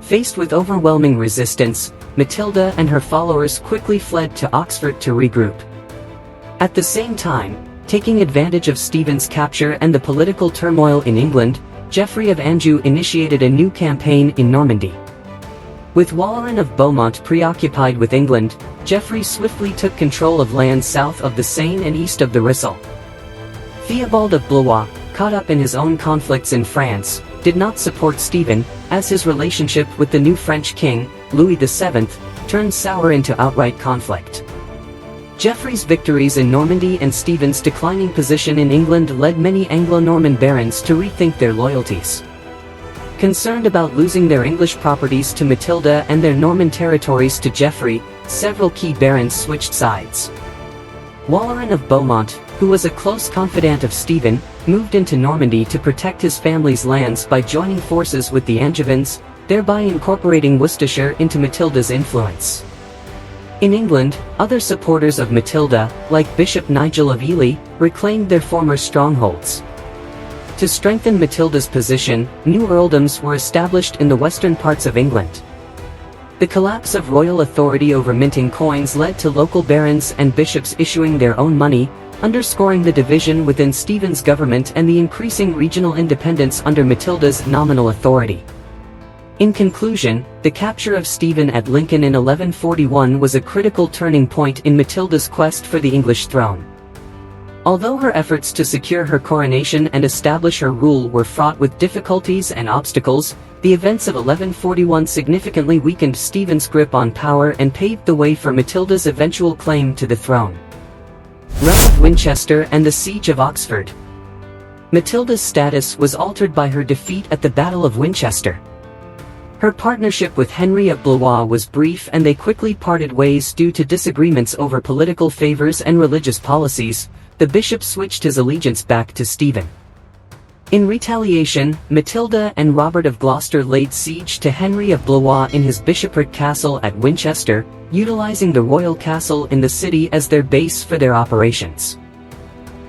Faced with overwhelming resistance, Matilda and her followers quickly fled to Oxford to regroup. At the same time, taking advantage of Stephen's capture and the political turmoil in England, Geoffrey of Anjou initiated a new campaign in Normandy. With Waleran of Beaumont preoccupied with England, Geoffrey swiftly took control of lands south of the Seine and east of the Rissel. Theobald of Blois, caught up in his own conflicts in France, did not support Stephen, as his relationship with the new French king, Louis VII, turned sour into outright conflict. Geoffrey's victories in Normandy and Stephen's declining position in England led many Anglo-Norman barons to rethink their loyalties. Concerned about losing their English properties to Matilda and their Norman territories to Geoffrey, several key barons switched sides. Waleran of Beaumont, who was a close confidant of Stephen, moved into Normandy to protect his family's lands by joining forces with the Angevins, thereby incorporating Worcestershire into Matilda's influence. In England, other supporters of Matilda, like Bishop Nigel of Ely, reclaimed their former strongholds. To strengthen Matilda's position, new earldoms were established in the western parts of England. The collapse of royal authority over minting coins led to local barons and bishops issuing their own money, underscoring the division within Stephen's government and the increasing regional independence under Matilda's nominal authority. In conclusion, the capture of Stephen at Lincoln in 1141 was a critical turning point in Matilda's quest for the English throne. Although her efforts to secure her coronation and establish her rule were fraught with difficulties and obstacles, the events of 1141 significantly weakened Stephen's grip on power and paved the way for Matilda's eventual claim to the throne. Realm of Winchester and the Siege of Oxford. Matilda's status was altered by her defeat at the Battle of Winchester. Her partnership with Henry of Blois was brief and they quickly parted ways due to disagreements over political favors and religious policies. The bishop switched his allegiance back to Stephen. In retaliation, Matilda and Robert of Gloucester laid siege to Henry of Blois in his bishopric castle at Winchester, utilizing the royal castle in the city as their base for their operations.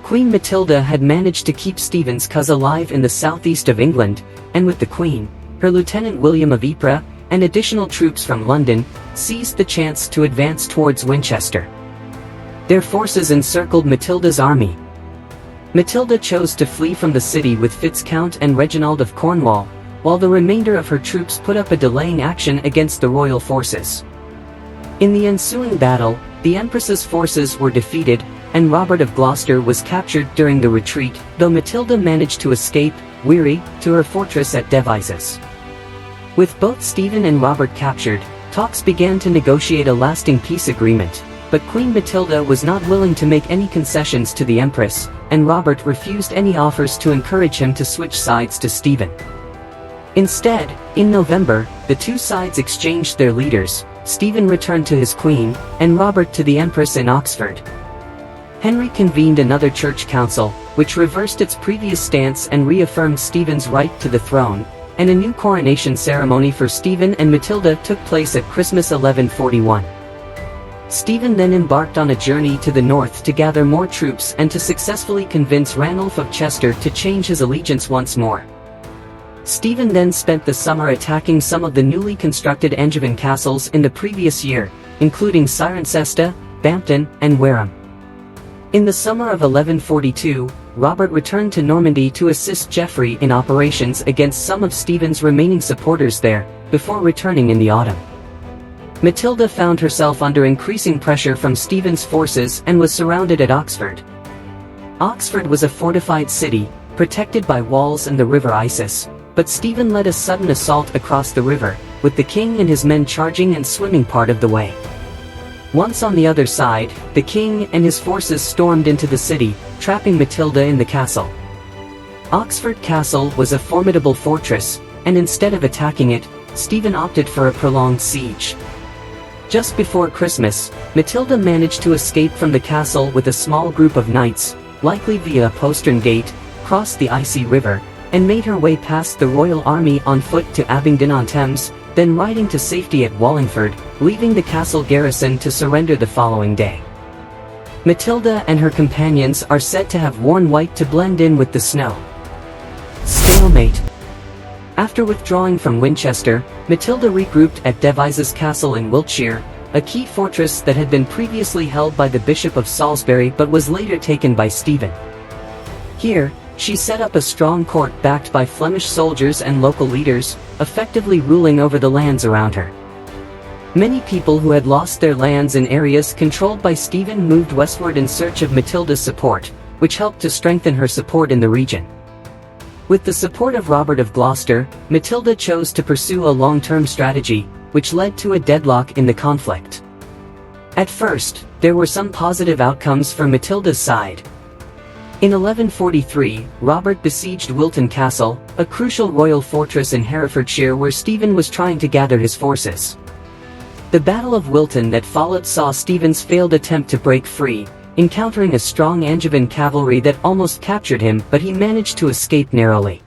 Queen Matilda had managed to keep Stephen's cause alive in the southeast of England, and with the Queen, her Lieutenant William of Ypres, and additional troops from London, seized the chance to advance towards Winchester. Their forces encircled Matilda's army. Matilda chose to flee from the city with Fitzcount and Reginald of Cornwall, while the remainder of her troops put up a delaying action against the royal forces. In the ensuing battle, the Empress's forces were defeated, and Robert of Gloucester was captured during the retreat, though Matilda managed to escape, weary, to her fortress at Devizes. With both Stephen and Robert captured, talks began to negotiate a lasting peace agreement, but Queen Matilda was not willing to make any concessions to the Empress, and Robert refused any offers to encourage him to switch sides to Stephen. Instead, in November, the two sides exchanged their leaders. Stephen returned to his queen, and Robert to the Empress in Oxford. Henry convened another church council, which reversed its previous stance and reaffirmed Stephen's right to the throne, and a new coronation ceremony for Stephen and Matilda took place at Christmas 1141. Stephen then embarked on a journey to the north to gather more troops and to successfully convince Ranulph of Chester to change his allegiance once more. Stephen then spent the summer attacking some of the newly constructed Angevin castles in the previous year, including Cirencester, Bampton, and Wareham. In the summer of 1142, Robert returned to Normandy to assist Geoffrey in operations against some of Stephen's remaining supporters there, before returning in the autumn. Matilda found herself under increasing pressure from Stephen's forces and was surrounded at Oxford. Oxford was a fortified city, protected by walls and the river Isis, but Stephen led a sudden assault across the river, with the king and his men charging and swimming part of the way. Once on the other side, the king and his forces stormed into the city, trapping Matilda in the castle. Oxford Castle was a formidable fortress, and instead of attacking it, Stephen opted for a prolonged siege. Just before Christmas, Matilda managed to escape from the castle with a small group of knights, likely via a postern gate, crossed the icy river, and made her way past the royal army on foot to Abingdon-on-Thames, then riding to safety at Wallingford, leaving the castle garrison to surrender the following day. Matilda and her companions are said to have worn white to blend in with the snow. Stalemate. After withdrawing from Winchester, Matilda regrouped at Devizes Castle in Wiltshire, a key fortress that had been previously held by the Bishop of Salisbury but was later taken by Stephen. Here, she set up a strong court backed by Flemish soldiers and local leaders, effectively ruling over the lands around her. Many people who had lost their lands in areas controlled by Stephen moved westward in search of Matilda's support, which helped to strengthen her support in the region. With the support of Robert of Gloucester, Matilda chose to pursue a long-term strategy, which led to a deadlock in the conflict. At first, there were some positive outcomes for Matilda's side. In 1143, Robert besieged Wilton Castle, a crucial royal fortress in Herefordshire where Stephen was trying to gather his forces. The Battle of Wilton that followed saw Stephen's failed attempt to break free, encountering a strong Angevin cavalry that almost captured him, but he managed to escape narrowly.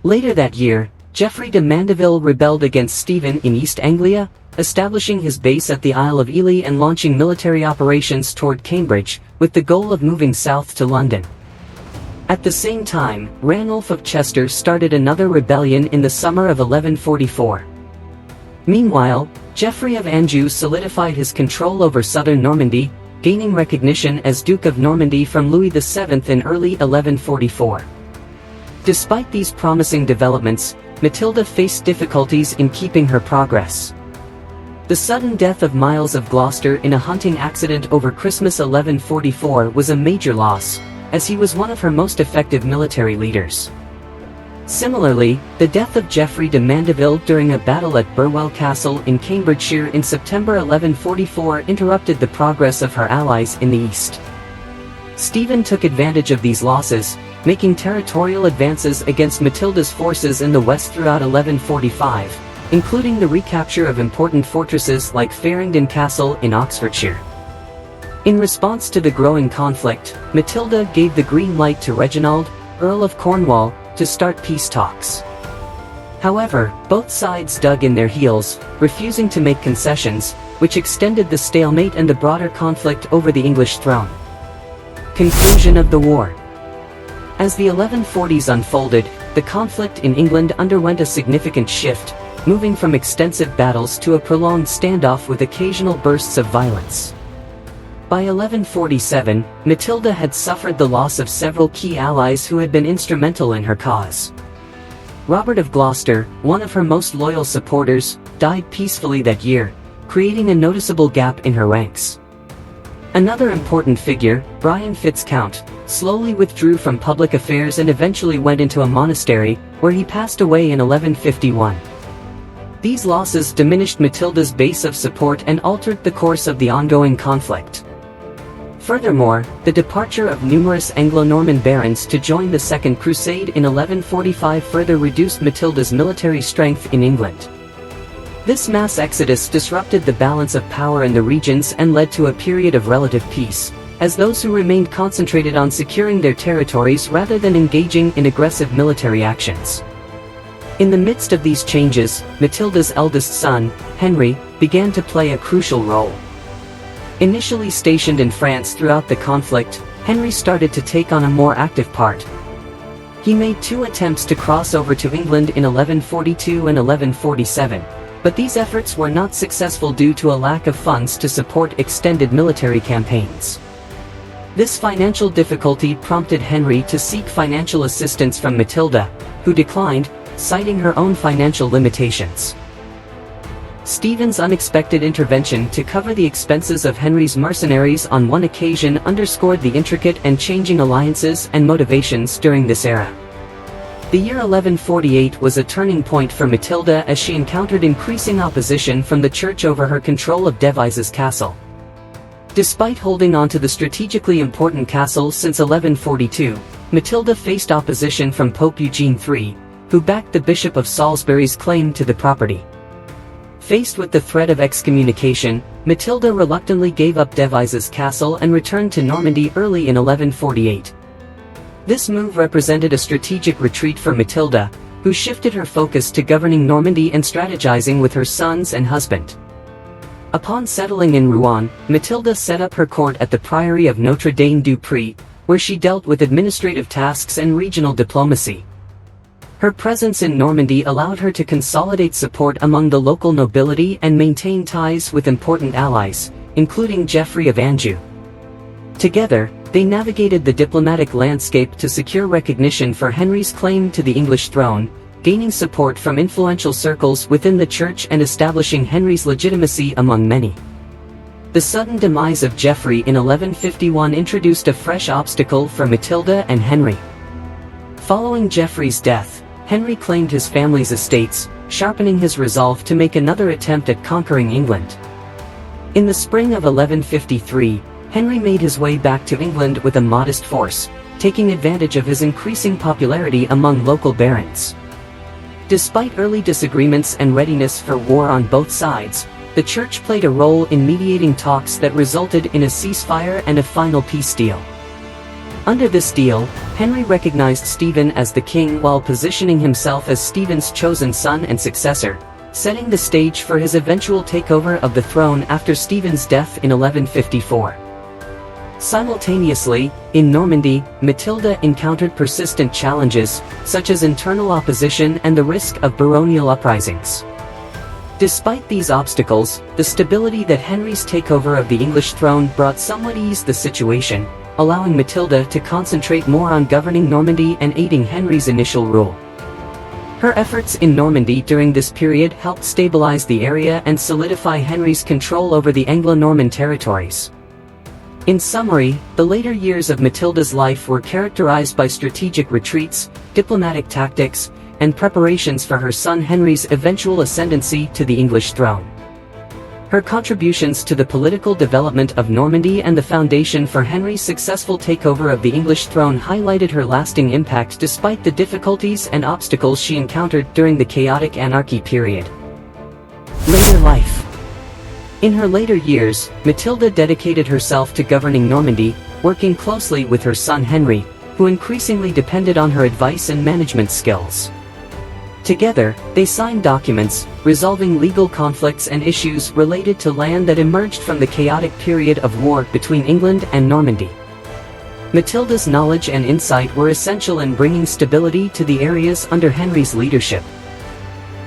Later that year, Geoffrey de Mandeville rebelled against Stephen in East Anglia, establishing his base at the Isle of Ely and launching military operations toward Cambridge, with the goal of moving south to London. At the same time, Ranulph of Chester started another rebellion in the summer of 1144. Meanwhile, Geoffrey of Anjou solidified his control over southern Normandy, gaining recognition as Duke of Normandy from Louis VII in early 1144. Despite these promising developments, Matilda faced difficulties in keeping her progress. The sudden death of Miles of Gloucester in a hunting accident over Christmas 1144 was a major loss, as he was one of her most effective military leaders. Similarly, the death of Geoffrey de Mandeville during a battle at Burwell Castle in Cambridgeshire in September 1144 interrupted the progress of her allies in the east. Stephen took advantage of these losses, making territorial advances against Matilda's forces in the west throughout 1145. Including the recapture of important fortresses like Farringdon Castle in Oxfordshire. In response to the growing conflict, Matilda gave the green light to Reginald, Earl of Cornwall, to start peace talks. However, both sides dug in their heels, refusing to make concessions, which extended the stalemate and the broader conflict over the English throne. Conclusion of the war. As the 1140s unfolded, the conflict in England underwent a significant shift, moving from extensive battles to a prolonged standoff with occasional bursts of violence. By 1147, Matilda had suffered the loss of several key allies who had been instrumental in her cause. Robert of Gloucester, one of her most loyal supporters, died peacefully that year, creating a noticeable gap in her ranks. Another important figure, Brian Fitz-Count, slowly withdrew from public affairs and eventually went into a monastery, where he passed away in 1151. These losses diminished Matilda's base of support and altered the course of the ongoing conflict. Furthermore, the departure of numerous Anglo-Norman barons to join the Second Crusade in 1145 further reduced Matilda's military strength in England. This mass exodus disrupted the balance of power in the regions and led to a period of relative peace, as those who remained concentrated on securing their territories rather than engaging in aggressive military actions. In the midst of these changes, Matilda's eldest son, Henry, began to play a crucial role. Initially stationed in France throughout the conflict, Henry started to take on a more active part. He made 2 attempts to cross over to England in 1142 and 1147, but these efforts were not successful due to a lack of funds to support extended military campaigns. This financial difficulty prompted Henry to seek financial assistance from Matilda, who declined, citing her own financial limitations. Stephen's unexpected intervention to cover the expenses of Henry's mercenaries on one occasion underscored the intricate and changing alliances and motivations during this era. The year 1148 was a turning point for Matilda as she encountered increasing opposition from the church over her control of Devizes Castle. Despite holding on to the strategically important castle since 1142, Matilda faced opposition from Pope Eugene III, who backed the Bishop of Salisbury's claim to the property. Faced with the threat of excommunication, Matilda reluctantly gave up Devizes Castle and returned to Normandy early in 1148. This move represented a strategic retreat for Matilda, who shifted her focus to governing Normandy and strategizing with her sons and husband. Upon settling in Rouen, Matilda set up her court at the Priory of Notre Dame du Pré, where she dealt with administrative tasks and regional diplomacy. Her presence in Normandy allowed her to consolidate support among the local nobility and maintain ties with important allies, including Geoffrey of Anjou. Together, they navigated the diplomatic landscape to secure recognition for Henry's claim to the English throne, gaining support from influential circles within the church and establishing Henry's legitimacy among many. The sudden demise of Geoffrey in 1151 introduced a fresh obstacle for Matilda and Henry. Following Geoffrey's death, Henry claimed his family's estates, sharpening his resolve to make another attempt at conquering England. In the spring of 1153, Henry made his way back to England with a modest force, taking advantage of his increasing popularity among local barons. Despite early disagreements and readiness for war on both sides, the church played a role in mediating talks that resulted in a ceasefire and a final peace deal. Under this deal, Henry recognized Stephen as the king while positioning himself as Stephen's chosen son and successor, setting the stage for his eventual takeover of the throne after Stephen's death in 1154. Simultaneously, in Normandy, Matilda encountered persistent challenges, such as internal opposition and the risk of baronial uprisings. Despite these obstacles, the stability that Henry's takeover of the English throne brought somewhat eased the situation, allowing Matilda to concentrate more on governing Normandy and aiding Henry's initial rule. Her efforts in Normandy during this period helped stabilize the area and solidify Henry's control over the Anglo-Norman territories. In summary, the later years of Matilda's life were characterized by strategic retreats, diplomatic tactics, and preparations for her son Henry's eventual ascendancy to the English throne. Her contributions to the political development of Normandy and the foundation for Henry's successful takeover of the English throne highlighted her lasting impact despite the difficulties and obstacles she encountered during the chaotic Anarchy period. Later life. In her later years, Matilda dedicated herself to governing Normandy, working closely with her son Henry, who increasingly depended on her advice and management skills. Together, they signed documents, resolving legal conflicts and issues related to land that emerged from the chaotic period of war between England and Normandy. Matilda's knowledge and insight were essential in bringing stability to the areas under Henry's leadership.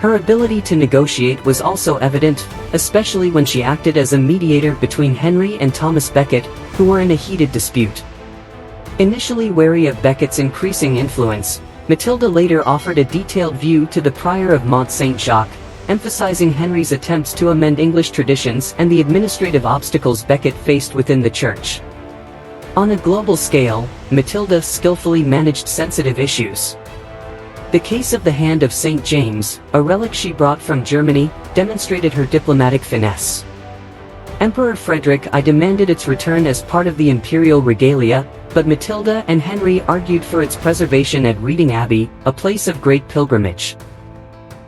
Her ability to negotiate was also evident, especially when she acted as a mediator between Henry and Thomas Becket, who were in a heated dispute. Initially wary of Becket's increasing influence, Matilda later offered a detailed view to the prior of Mont Saint-Jacques, emphasizing Henry's attempts to amend English traditions and the administrative obstacles Becket faced within the church. On a global scale, Matilda skillfully managed sensitive issues. The case of the Hand of St. James, a relic she brought from Germany, demonstrated her diplomatic finesse. Emperor Frederick I demanded its return as part of the imperial regalia, but Matilda and Henry argued for its preservation at Reading Abbey, a place of great pilgrimage.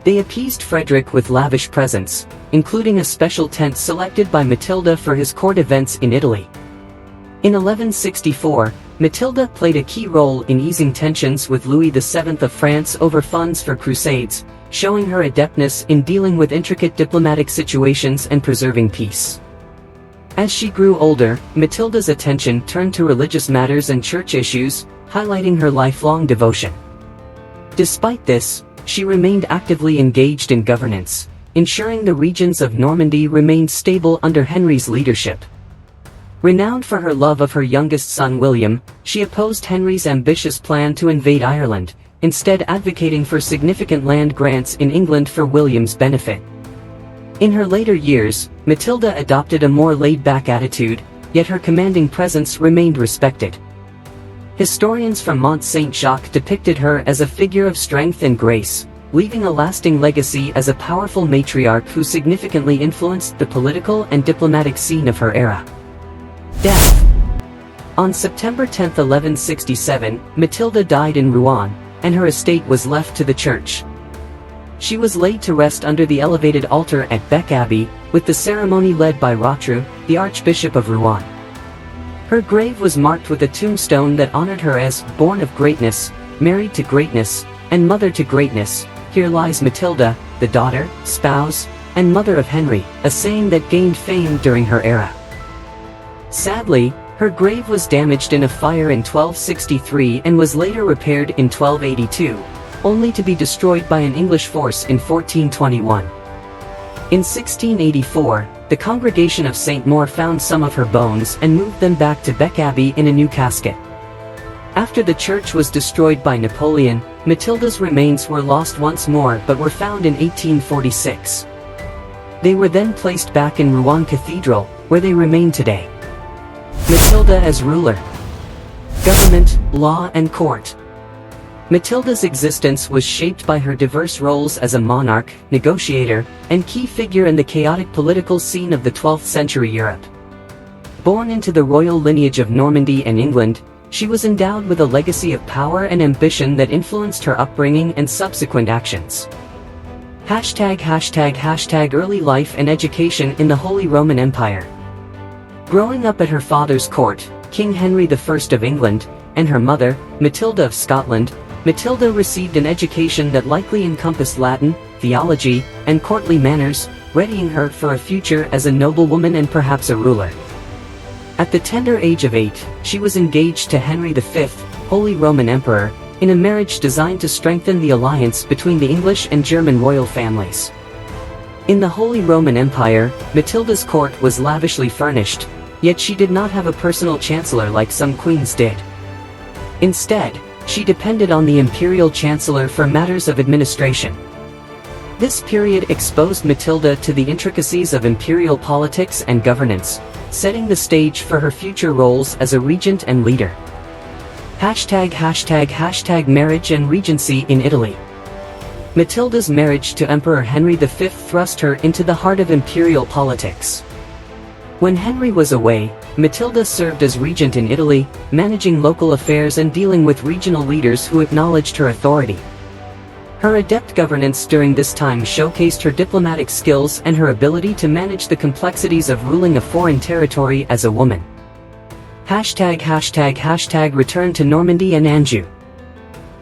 They appeased Frederick with lavish presents, including a special tent selected by Matilda for his court events in Italy. In 1164, Matilda played a key role in easing tensions with Louis VII of France over funds for crusades, showing her adeptness in dealing with intricate diplomatic situations and preserving peace. As she grew older, Matilda's attention turned to religious matters and church issues, highlighting her lifelong devotion. Despite this, she remained actively engaged in governance, ensuring the regions of Normandy remained stable under Henry's leadership. Renowned for her love of her youngest son William, she opposed Henry's ambitious plan to invade Ireland, instead advocating for significant land grants in England for William's benefit. In her later years, Matilda adopted a more laid-back attitude, yet her commanding presence remained respected. Historians from Mont Saint-Jacques depicted her as a figure of strength and grace, leaving a lasting legacy as a powerful matriarch who significantly influenced the political and diplomatic scene of her era. Death. On September 10, 1167, Matilda died in Rouen, and her estate was left to the church. She was laid to rest under the elevated altar at Bec Abbey, with the ceremony led by Rotrou, the Archbishop of Rouen. Her grave was marked with a tombstone that honored her as born of greatness, married to greatness, and mother to greatness. Here lies Matilda, the daughter, spouse, and mother of Henry, a saying that gained fame during her era. Sadly, her grave was damaged in a fire in 1263 and was later repaired in 1282, only to be destroyed by an English force in 1421. In 1684, the Congregation of St. Maur found some of her bones and moved them back to Bec Abbey in a new casket. After the church was destroyed by Napoleon, Matilda's remains were lost once more but were found in 1846. They were then placed back in Rouen Cathedral, where they remain today. Matilda as ruler. Government, law and court. Matilda's existence was shaped by her diverse roles as a monarch, negotiator, and key figure in the chaotic political scene of the 12th century Europe. Born into the royal lineage of Normandy and England, she was endowed with a legacy of power and ambition that influenced her upbringing and subsequent actions. #Early life and education in the Holy Roman Empire. Growing up at her father's court, King Henry I of England, and her mother, Matilda of Scotland, Matilda received an education that likely encompassed Latin, theology, and courtly manners, readying her for a future as a noblewoman and perhaps a ruler. At the tender age of 8, she was engaged to Henry V, Holy Roman Emperor, in a marriage designed to strengthen the alliance between the English and German royal families. In the Holy Roman Empire, Matilda's court was lavishly furnished, yet she did not have a personal chancellor like some queens did. Instead, she depended on the imperial chancellor for matters of administration. This period exposed Matilda to the intricacies of imperial politics and governance, setting the stage for her future roles as a regent and leader. Marriage and regency in Italy. Matilda's marriage to Emperor Henry V thrust her into the heart of imperial politics. When Henry was away, Matilda served as regent in Italy, managing local affairs and dealing with regional leaders who acknowledged her authority. Her adept governance during this time showcased her diplomatic skills and her ability to manage the complexities of ruling a foreign territory as a woman. Return to Normandy and Anjou.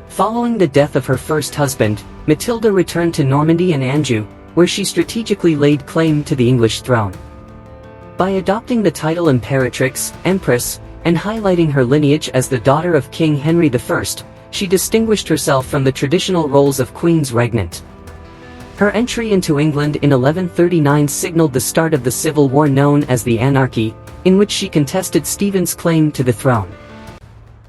Following the death of her first husband, Matilda returned to Normandy and Anjou, where she strategically laid claim to the English throne. By adopting the title Imperatrix, Empress, and highlighting her lineage as the daughter of King Henry I, she distinguished herself from the traditional roles of Queen's Regnant. Her entry into England in 1139 signaled the start of the civil war known as the Anarchy, in which she contested Stephen's claim to the throne.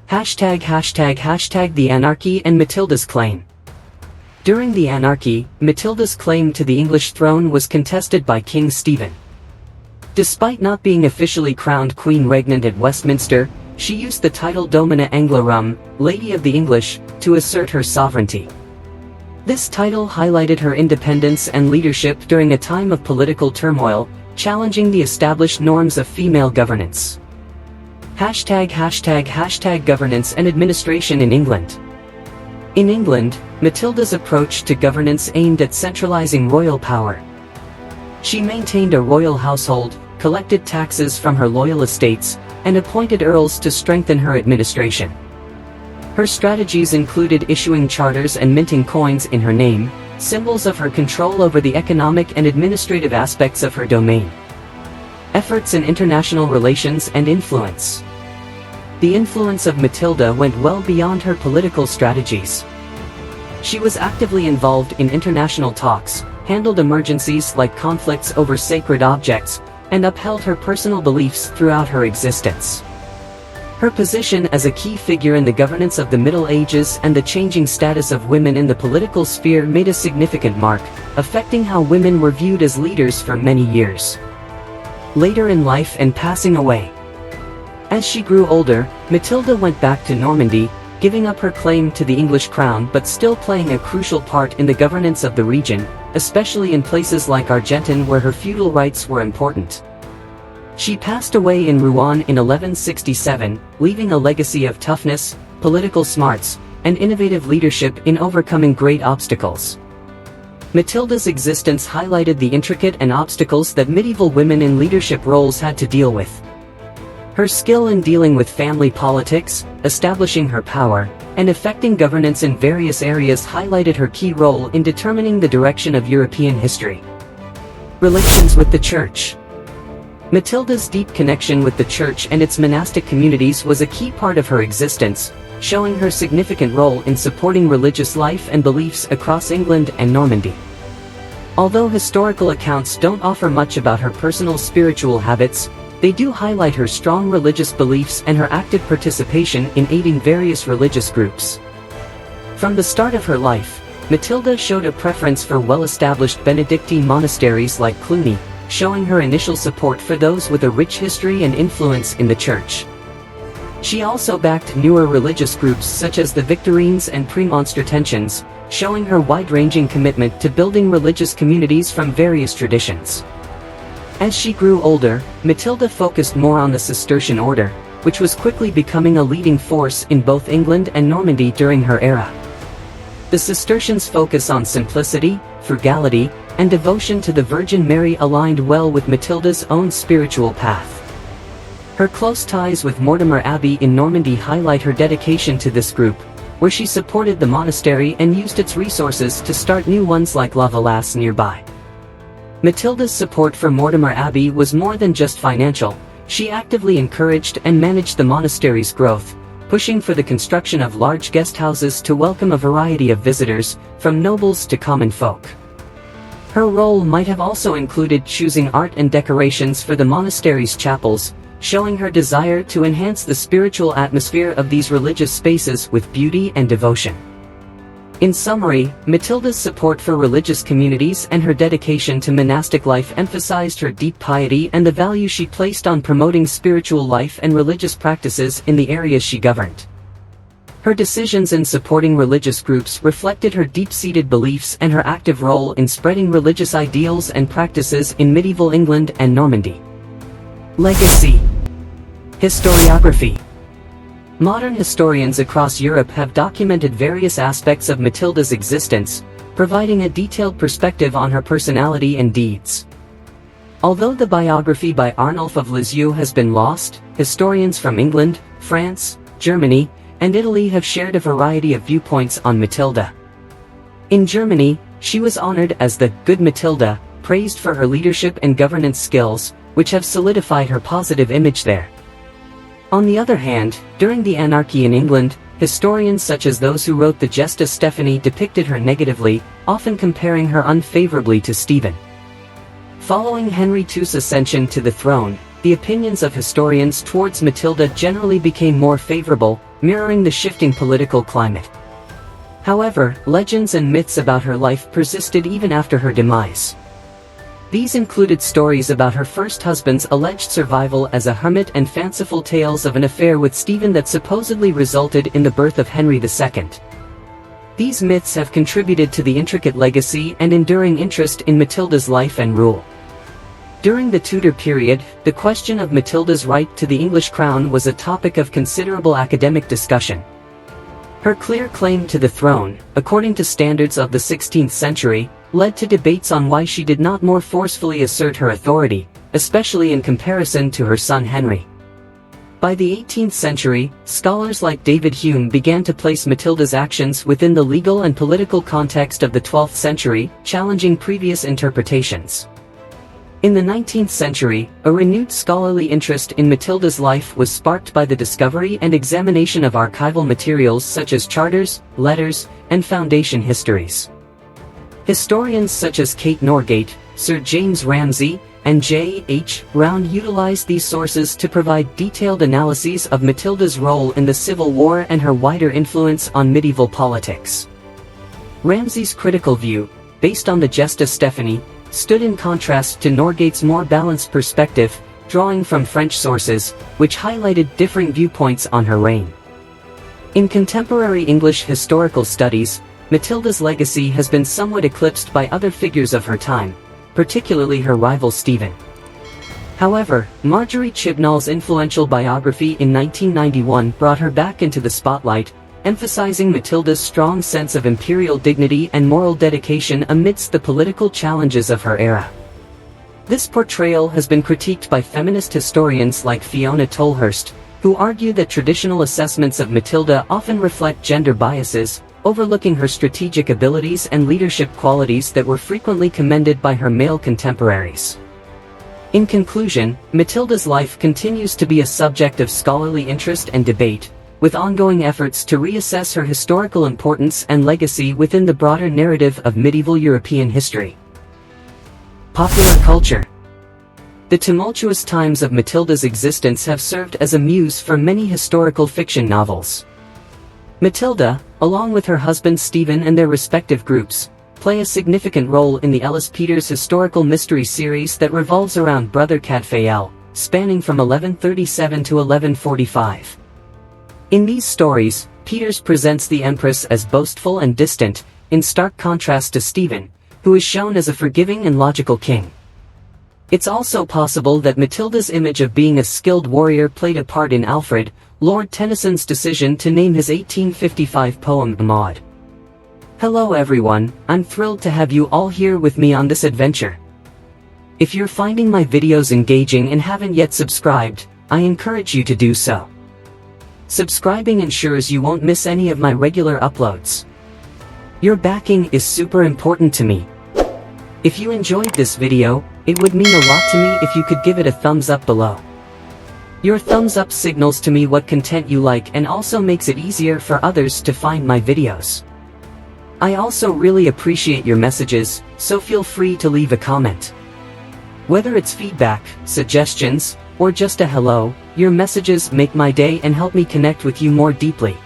The Anarchy and Matilda's claim. During the Anarchy, Matilda's claim to the English throne was contested by King Stephen. Despite not being officially crowned Queen Regnant at Westminster, she used the title Domina Anglorum, Lady of the English, to assert her sovereignty. This title highlighted her independence and leadership during a time of political turmoil, challenging the established norms of female governance. ### governance and administration in England. In England, Matilda's approach to governance aimed at centralizing royal power. She maintained a royal household, collected taxes from her loyal estates, and appointed earls to strengthen her administration. Her strategies included issuing charters and minting coins in her name, symbols of her control over the economic and administrative aspects of her domain. Efforts in international relations and influence. The influence of Matilda went well beyond her political strategies. She was actively involved in international talks, handled emergencies like conflicts over sacred objects, and upheld her personal beliefs throughout her existence. Her position as a key figure in the governance of the Middle Ages and the changing status of women in the political sphere made a significant mark, affecting how women were viewed as leaders for many years. Later in life and passing away. As she grew older, Matilda went back to Normandy, giving up her claim to the English crown but still playing a crucial part in the governance of the region, especially in places like Argentan where her feudal rights were important. She passed away in Rouen in 1167, leaving a legacy of toughness, political smarts, and innovative leadership in overcoming great obstacles. Matilda's existence highlighted the intricate and obstacles that medieval women in leadership roles had to deal with. Her skill in dealing with family politics, establishing her power, and effecting governance in various areas highlighted her key role in determining the direction of European history. Relations with the Church. Matilda's deep connection with the Church and its monastic communities was a key part of her existence, showing her significant role in supporting religious life and beliefs across England and Normandy. Although historical accounts don't offer much about her personal spiritual habits, they do highlight her strong religious beliefs and her active participation in aiding various religious groups. From the start of her life, Matilda showed a preference for well-established Benedictine monasteries like Cluny, showing her initial support for those with a rich history and influence in the Church. She also backed newer religious groups such as the Victorines and Premonstratensians, showing her wide-ranging commitment to building religious communities from various traditions. As she grew older, Matilda focused more on the Cistercian order, which was quickly becoming a leading force in both England and Normandy during her era. The Cistercians' focus on simplicity, frugality, and devotion to the Virgin Mary aligned well with Matilda's own spiritual path. Her close ties with Mortimer Abbey in Normandy highlight her dedication to this group, where she supported the monastery and used its resources to start new ones like La Valasse nearby. Matilda's support for Mortimer Abbey was more than just financial. She actively encouraged and managed the monastery's growth, pushing for the construction of large guest houses to welcome a variety of visitors, from nobles to common folk. Her role might have also included choosing art and decorations for the monastery's chapels, showing her desire to enhance the spiritual atmosphere of these religious spaces with beauty and devotion. In summary, Matilda's support for religious communities and her dedication to monastic life emphasized her deep piety and the value she placed on promoting spiritual life and religious practices in the areas she governed. Her decisions in supporting religious groups reflected her deep-seated beliefs and her active role in spreading religious ideals and practices in medieval England and Normandy. Legacy. Historiography. Modern historians across Europe have documented various aspects of Matilda's existence, providing a detailed perspective on her personality and deeds. Although the biography by Arnulf of Lisieux has been lost, historians from England, France, Germany, and Italy have shared a variety of viewpoints on Matilda. In Germany, she was honored as the Good Matilda, praised for her leadership and governance skills, which have solidified her positive image there. On the other hand, during the Anarchy in England, historians such as those who wrote the Gesta Stephani depicted her negatively, often comparing her unfavorably to Stephen. Following Henry II's ascension to the throne, the opinions of historians towards Matilda generally became more favorable, mirroring the shifting political climate. However, legends and myths about her life persisted even after her demise. These included stories about her first husband's alleged survival as a hermit and fanciful tales of an affair with Stephen that supposedly resulted in the birth of Henry II. These myths have contributed to the intricate legacy and enduring interest in Matilda's life and rule. During the Tudor period, the question of Matilda's right to the English crown was a topic of considerable academic discussion. Her clear claim to the throne, according to standards of the 16th century, led to debates on why she did not more forcefully assert her authority, especially in comparison to her son Henry. By the 18th century, scholars like David Hume began to place Matilda's actions within the legal and political context of the 12th century, challenging previous interpretations. In the 19th century, a renewed scholarly interest in Matilda's life was sparked by the discovery and examination of archival materials such as charters, letters, and foundation histories. Historians such as Kate Norgate, Sir James Ramsay, and J.H. Round utilized these sources to provide detailed analyses of Matilda's role in the Civil War and her wider influence on medieval politics. Ramsay's critical view, based on the Gesta Stephani, stood in contrast to Norgate's more balanced perspective, drawing from French sources, which highlighted differing viewpoints on her reign. In contemporary English historical studies, Matilda's legacy has been somewhat eclipsed by other figures of her time, particularly her rival Stephen. However, Marjorie Chibnall's influential biography in 1991 brought her back into the spotlight, emphasizing Matilda's strong sense of imperial dignity and moral dedication amidst the political challenges of her era. This portrayal has been critiqued by feminist historians like Fiona Tolhurst, who argue that traditional assessments of Matilda often reflect gender biases, overlooking her strategic abilities and leadership qualities that were frequently commended by her male contemporaries. In conclusion, Matilda's life continues to be a subject of scholarly interest and debate, with ongoing efforts to reassess her historical importance and legacy within the broader narrative of medieval European history. Popular culture. The tumultuous times of Matilda's existence have served as a muse for many historical fiction novels. Matilda, along with her husband Stephen and their respective groups, play a significant role in the Ellis Peters historical mystery series that revolves around Brother Cadfael, spanning from 1137 to 1145. In these stories, Peters presents the Empress as boastful and distant, in stark contrast to Stephen, who is shown as a forgiving and logical king. It's also possible that Matilda's image of being a skilled warrior played a part in Alfred, Lord Tennyson's decision to name his 1855 poem Maud. Hello everyone, I'm thrilled to have you all here with me on this adventure. If you're finding my videos engaging and haven't yet subscribed, I encourage you to do so. Subscribing ensures you won't miss any of my regular uploads. Your backing is super important to me. If you enjoyed this video, it would mean a lot to me if you could give it a thumbs up below. Your thumbs up signals to me what content you like and also makes it easier for others to find my videos. I also really appreciate your messages, so feel free to leave a comment. Whether it's feedback, suggestions, or just a hello, your messages make my day and help me connect with you more deeply.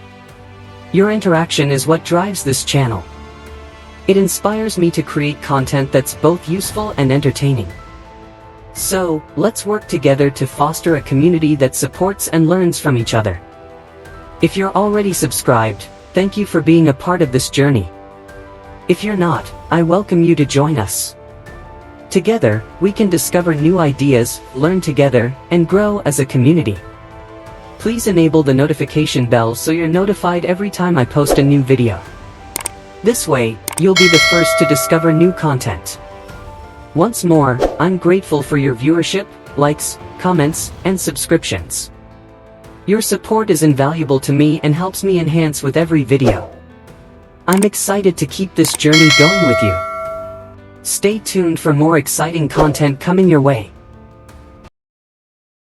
Your interaction is what drives this channel. It inspires me to create content that's both useful and entertaining. So, let's work together to foster a community that supports and learns from each other. If you're already subscribed, thank you for being a part of this journey. If you're not, I welcome you to join us. Together, we can discover new ideas, learn together, and grow as a community. Please enable the notification bell so you're notified every time I post a new video. This way, you'll be the first to discover new content. Once more, I'm grateful for your viewership, likes, comments, and subscriptions. Your support is invaluable to me and helps me enhance with every video. I'm excited to keep this journey going with you. Stay tuned for more exciting content coming your way.